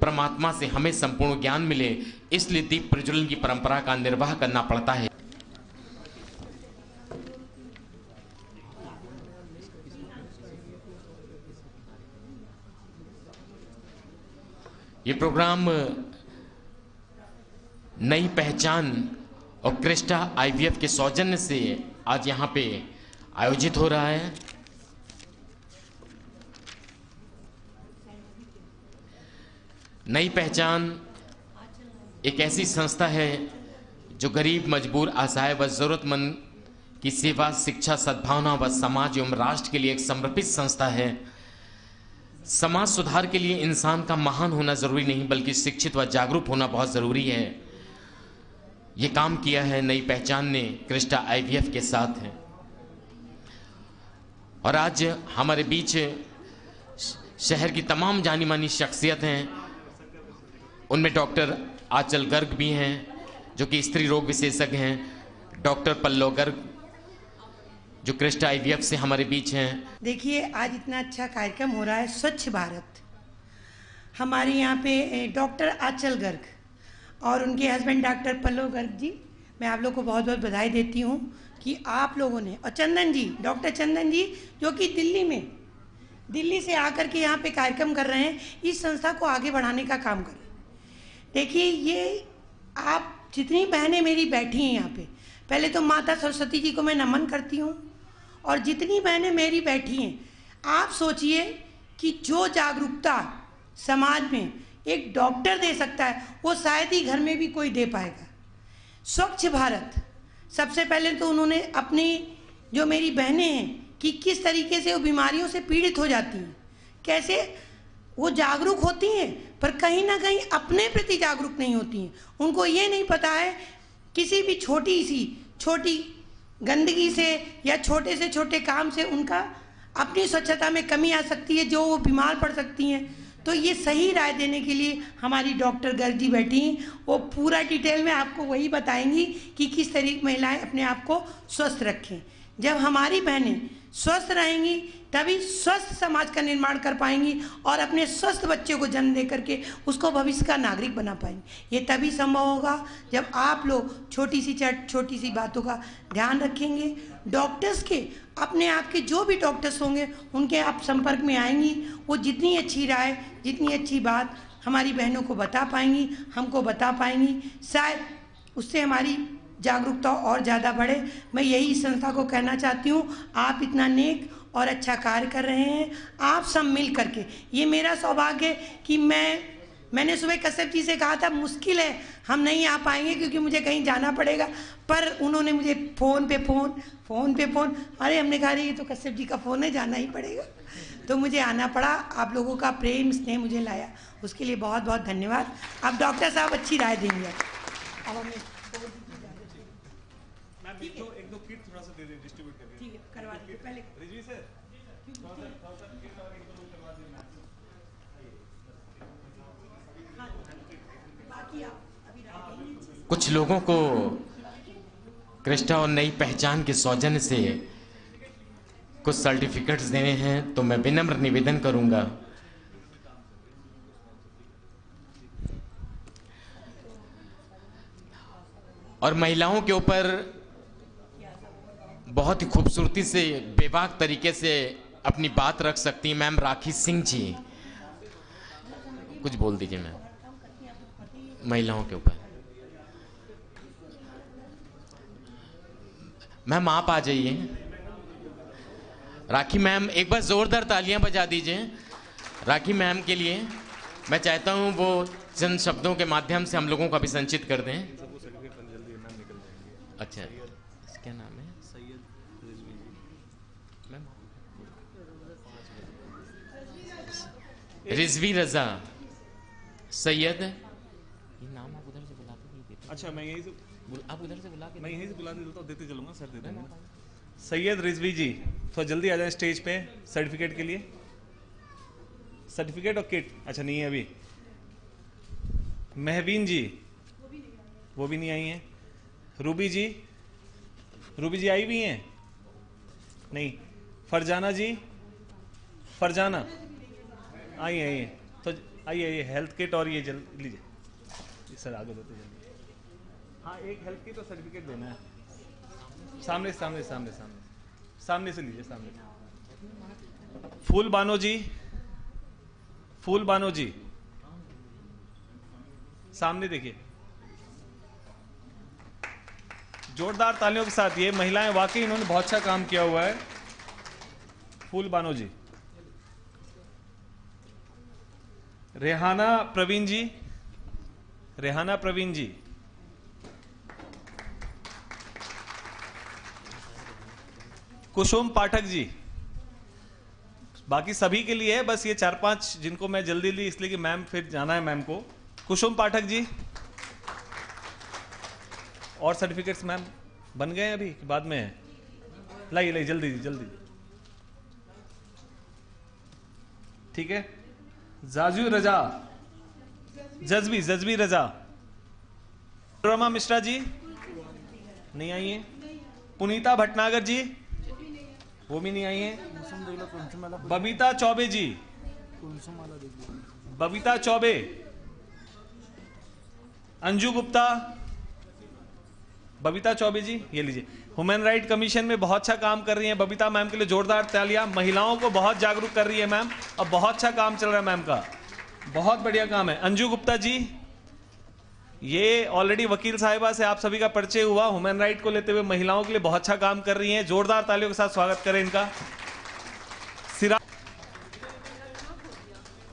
[SPEAKER 5] परमात्मा से हमें संपूर्ण ज्ञान मिले, इसलिए दीप प्रज्वलन की परंपरा का निर्वाह करना पड़ता है। ये प्रोग्राम नई पहचान और क्रिस्टा IVF के सौजन्य से आज यहाँ पे आयोजित हो रहा है। नई पहचान एक ऐसी संस्था है जो गरीब, मजबूर, असहाय व जरूरतमंद की सेवा, शिक्षा, सद्भावना व समाज एवं राष्ट्र के लिए एक समर्पित संस्था है। समाज सुधार के लिए इंसान का महान होना जरूरी नहीं, बल्कि शिक्षित व जागरूक होना बहुत जरूरी है। ये काम किया है नई पहचान ने क्रिस्टा IVF के साथ है। और आज हमारे बीच शहर की तमाम जानी मानी शख्सियत हैं, उनमें डॉक्टर आंचल गर्ग भी हैं जो कि स्त्री रोग विशेषज्ञ हैं, डॉक्टर पल्लव गर्ग जो क्रिस्टा IVF से हमारे बीच हैं।
[SPEAKER 14] देखिए आज इतना अच्छा कार्यक्रम हो रहा है, स्वच्छ भारत। हमारे यहाँ पे डॉक्टर आंचल गर्ग और उनके हस्बैंड डॉक्टर पल्लव गर्ग जी, मैं आप लोग को बहुत बहुत बधाई देती हूँ कि आप लोगों ने, और चंदन जी, डॉक्टर चंदन जी जो कि दिल्ली से आकर के यहाँ पे कार्यक्रम कर रहे हैं, इस संस्था को आगे बढ़ाने का काम कर रहे हैं। देखिए ये आप जितनी बहनें मेरी बैठी हैं यहाँ पे, पहले तो माता सरस्वती जी को मैं नमन करती हूँ, और जितनी बहनें मेरी बैठी हैं, आप सोचिए कि जो जागरूकता समाज में एक डॉक्टर दे सकता है वो शायद ही घर में भी कोई दे पाएगा। स्वच्छ भारत, सबसे पहले तो उन्होंने अपनी जो मेरी बहनें हैं कि किस तरीके से वो बीमारियों से पीड़ित हो जाती हैं, कैसे वो जागरूक होती हैं पर कहीं ना कहीं अपने प्रति जागरूक नहीं होती हैं। उनको ये नहीं पता है किसी भी छोटी गंदगी से या छोटे से छोटे काम से उनका अपनी स्वच्छता में कमी आ सकती है, जो वो बीमार पड़ सकती हैं। तो ये सही राय देने के लिए हमारी डॉक्टर गर्ग जी बैठी हैं, वो पूरा डिटेल में आपको वही बताएंगी कि किस तरीके महिलाएं अपने आप को स्वस्थ रखें। जब हमारी बहनें स्वस्थ रहेंगी तभी स्वस्थ समाज का निर्माण कर पाएंगी और अपने स्वस्थ बच्चे को जन्म दे करके उसको भविष्य का नागरिक बना पाएंगे। ये तभी संभव होगा जब आप लोग छोटी सी बातों का ध्यान रखेंगे। डॉक्टर्स के अपने आप के जो भी डॉक्टर्स होंगे उनके आप संपर्क में आएंगी, वो जितनी अच्छी राय, जितनी अच्छी बात हमारी बहनों को बता पाएंगी, हमको बता पाएंगी, शायद उससे हमारी जागरूकता और ज़्यादा बढ़े। मैं यही इस संस्था को कहना चाहती हूँ, आप इतना नेक और अच्छा कार्य कर रहे हैं, आप सब मिल करके। ये मेरा सौभाग्य है कि मैंने सुबह कश्यप जी से कहा था मुश्किल है हम नहीं आ पाएंगे क्योंकि मुझे कहीं जाना पड़ेगा, पर उन्होंने मुझे फ़ोन पे फ़ोन, अरे हमने कहा ये तो कश्यप जी का फ़ोन है, जाना ही पड़ेगा, तो मुझे आना पड़ा। आप लोगों का प्रेम स्नेह मुझे लाया, उसके लिए बहुत बहुत धन्यवाद। अब डॉक्टर साहब अच्छी राय देंगे। अब हमें
[SPEAKER 3] एक दो किट थोड़ा सा दे दे, डिस्ट्रीब्यूट कर दे।
[SPEAKER 14] ठीक है, करवा दीजिए पहले।
[SPEAKER 3] रिजवी सर थोड़ा सा किट और एक दो करवा देना।
[SPEAKER 14] बाकी आप अभी
[SPEAKER 5] कुछ लोगों को क्रिस्टा और नई पहचान के सौजन्य से कुछ सर्टिफिकेट्स देने हैं, तो मैं विनम्र निवेदन करूंगा और महिलाओं के ऊपर बहुत ही खूबसूरती से बेबाक तरीके से अपनी बात रख सकती हैं मैम राखी सिंह जी। कुछ बोल दीजिए मैम महिलाओं के ऊपर। मैम आप आ जाइए। राखी मैम एक बार जोरदार तालियां बजा दीजिए राखी मैम के लिए। मैं चाहता हूं वो चंद शब्दों के माध्यम से हम लोगों को अभिसंचित कर दें। अच्छा, क्या नाम है? रिजवी रजा सैयद, ये नाम आप उधर से बुला के देते।
[SPEAKER 3] अच्छा, मैं यहीं से
[SPEAKER 5] आप उधर से बुला के,
[SPEAKER 3] मैं यहीं से बुला देता हूँ, देते चलूंगा सर, दे देंगे। सैयद रिजवी जी थोड़ा जल्दी आ जाए स्टेज पे सर्टिफिकेट के लिए। सर्टिफिकेट और किट अच्छा नहीं है अभी। महवीन जी वो भी नहीं आई हैं। रूबी जी आई भी हैं नहीं। फरजाना जी, फरजाना आइए तो आइए। हेल्थ किट और ये जल्दी लीजिए सर, आगे देते जल्दी। हाँ, एक हेल्थ किट और सर्टिफिकेट देना है। सामने से लीजिए, सामने। फूल बानो जी सामने देखिए। जोरदार तालियों के साथ ये महिलाएं वाकई इन्होंने बहुत अच्छा काम किया हुआ है। फूल बानो जी। रेहाना प्रवीण जी। कुसुम पाठक जी। बाकी सभी के लिए है, बस ये 4-5 जिनको मैं जल्दी ली इसलिए कि मैम फिर जाना है मैम को। कुसुम पाठक जी। और सर्टिफिकेट्स मैम बन गए हैं अभी कि बाद में है? लाइए जल्दी। ठीक है। जज्बी रजा। रमा मिश्रा जी नहीं आई हैं। पुनीता भटनागर जी वो भी नहीं आई हैं। बबीता चौबे जी। अंजू गुप्ता। बबीता चौबे जी ये लीजिए। ह्यूमन राइट कमीशन में बहुत अच्छा काम कर रही हैं बबीता मैम के लिए जोरदार तालियां। महिलाओं को बहुत जागरूक कर रही है मैम और बहुत अच्छा काम चल रहा है मैम का, बहुत बढ़िया काम है। अंजू गुप्ता जी ये ऑलरेडी वकील साहिबा से आप सभी का परिचय हुआ, ह्यूमन राइट को लेते हुए महिलाओं के लिए बहुत अच्छा काम कर रही हैं। जोरदार तालियों के साथ स्वागत करें इनका। सिरा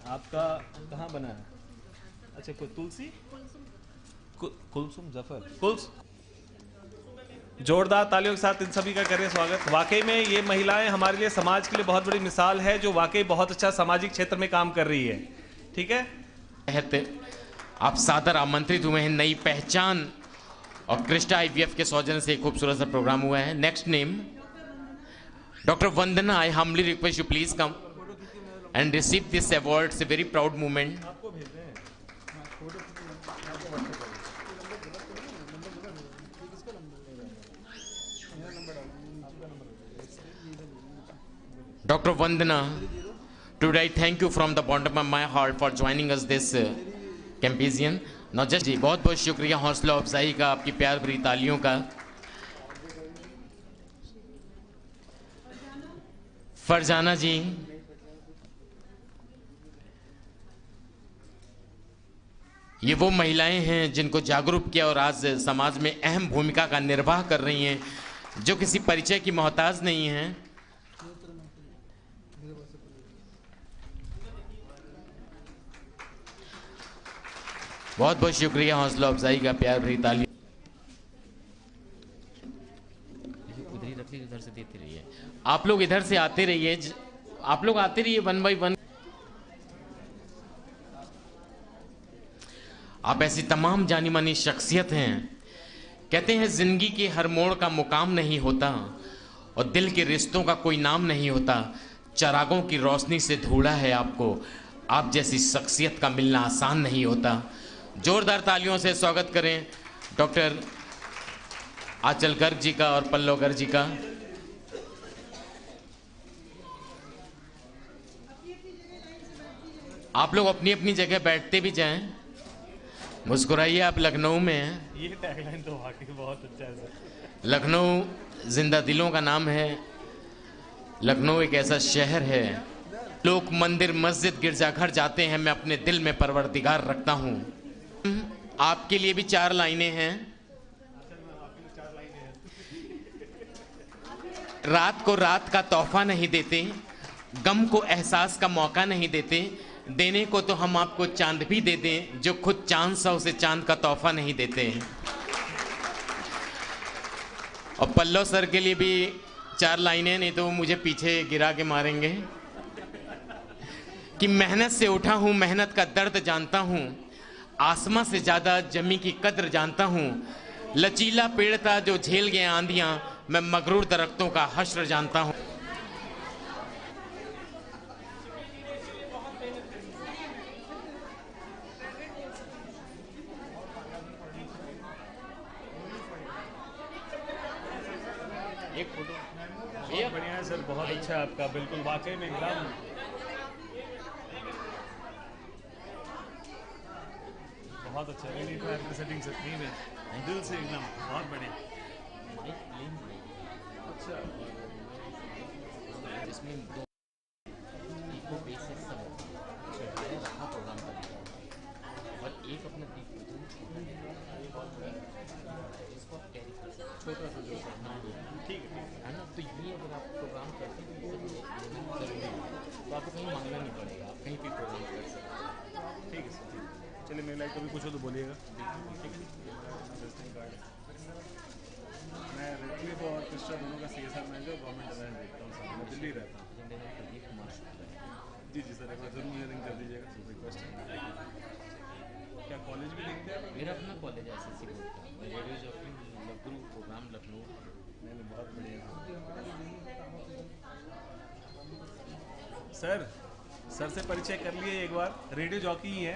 [SPEAKER 3] आपका कहाँ बना है? अच्छा तुलसी कुलसुम जफर कुल्स जोरदार तालियों के साथ इन सभी का करें स्वागत। वाकई में ये महिलाएं हमारे लिए समाज के लिए बहुत बड़ी मिसाल है, जो वाकई बहुत अच्छा सामाजिक क्षेत्र में काम कर रही है। ठीक है,
[SPEAKER 5] आप सादर आमंत्रित हुए हैं। नई पहचान और क्रिस्टा IVF के सौजन्य से एक खूबसूरत सा प्रोग्राम हुआ है। Next name doctor Vandana. I humbly request you please come and receive this award. It's a very proud moment. Dr. Vandana, today I thank you from the bottom of my heart for joining us this campaign. Now just जी बहुत बहुत शुक्रिया हौसला अफजाई का, आपकी प्यार भरी तालियों का। फरजाना जी, ये वो महिलाएं हैं जिनको जागरूक किया और आज समाज में अहम भूमिका का निर्वाह कर रही हैं, जो किसी परिचय की मोहताज नहीं हैं। बहुत बहुत शुक्रिया हौसला अफजाई का, प्यार भरी ताली। उधर ही रख ली, उधर से देते रहिए। आप लोग इधर से आते रहिए, आप लोग आते रहिए 1 by 1। आप ऐसी तमाम जानी मानी शख्सियत हैं। कहते हैं जिंदगी के हर मोड़ का मुकाम नहीं होता और दिल के रिश्तों का कोई नाम नहीं होता। चरागों की रोशनी से ढूंढा है आपको, आप जैसी शख्सियत का मिलना आसान नहीं होता। जोरदार तालियों से स्वागत करें डॉक्टर आंचल गर्ग जी का और पल्लव गर्ग जी का। आप लोग अपनी अपनी जगह बैठते भी जाएं। मुस्कुराइए, आप लखनऊ में हैं।
[SPEAKER 3] ये टैगलाइन तो वाकई बहुत अच्छा है सर।
[SPEAKER 5] लखनऊ जिंदा दिलों का नाम है। लखनऊ एक ऐसा शहर है, लोग मंदिर मस्जिद गिरजाघर जाते हैं, मैं अपने दिल में परवरदिगार रखता हूं। आपके लिए भी 4 लाइनें हैं। रात को रात का तोहफा नहीं देते, गम को एहसास का मौका नहीं देते, देने को तो हम आपको चांद भी दे दें, जो खुद चांद सा उसे चांद का तोहफा नहीं देते। और पल्लव सर के लिए भी 4 लाइनें, नहीं तो वो मुझे पीछे गिरा के मारेंगे। कि मेहनत से उठा हूं, मेहनत का दर्द जानता हूं, आसमां से ज्यादा जमी की कद्र जानता हूं। लचीला पेड़ था जो झेल गए आंधियां, मैं मगरूर दरख्तों का हश्र जानता हूं। एक फोटो
[SPEAKER 3] बहुत बढ़िया है सर, बहुत अच्छा है आपका, बिल्कुल वाकई में एकदम बहुत अच्छा है। सेटिंग सही में दिल से एकदम बहुत बढ़िया। अच्छा,
[SPEAKER 5] इसमें 2 इको बेसिक सब रखा प्रोग्राम का और एक अपना इसको कैरी कर सकते, छोटा सा जो ठीक है ना। तो ये अगर आप प्रोग्राम करते हैं तो जरूरी है, तो आपको कहीं मांगना नहीं पड़ेगा, आप कहीं भी प्रोग्राम कर सकते हैं।
[SPEAKER 3] ठीक है सर, चलिए मेरे लाइक कभी कुछ हो तो बोलिएगा। ठीक है, मैं रेडक्लिफ और क्रिस्टा दोनों का CSR मैनेजर गवर्नमेंट अलायंस देखता हूँ सर, मैं दिल्ली रहता हूँ। जी सर, एक बार जरूर मुझे रिंग कर दीजिएगा, रिक्वेस्ट है। क्या कॉलेज भी देखते हैं?
[SPEAKER 5] मेरा अपना कॉलेज है SSC बोर्ड का, radio jockey Lucknow program Lucknow.
[SPEAKER 3] नहीं, बहुत बढ़िया सर। सर से परिचय कर लिए एक बार, रेडियो जॉकी ही है।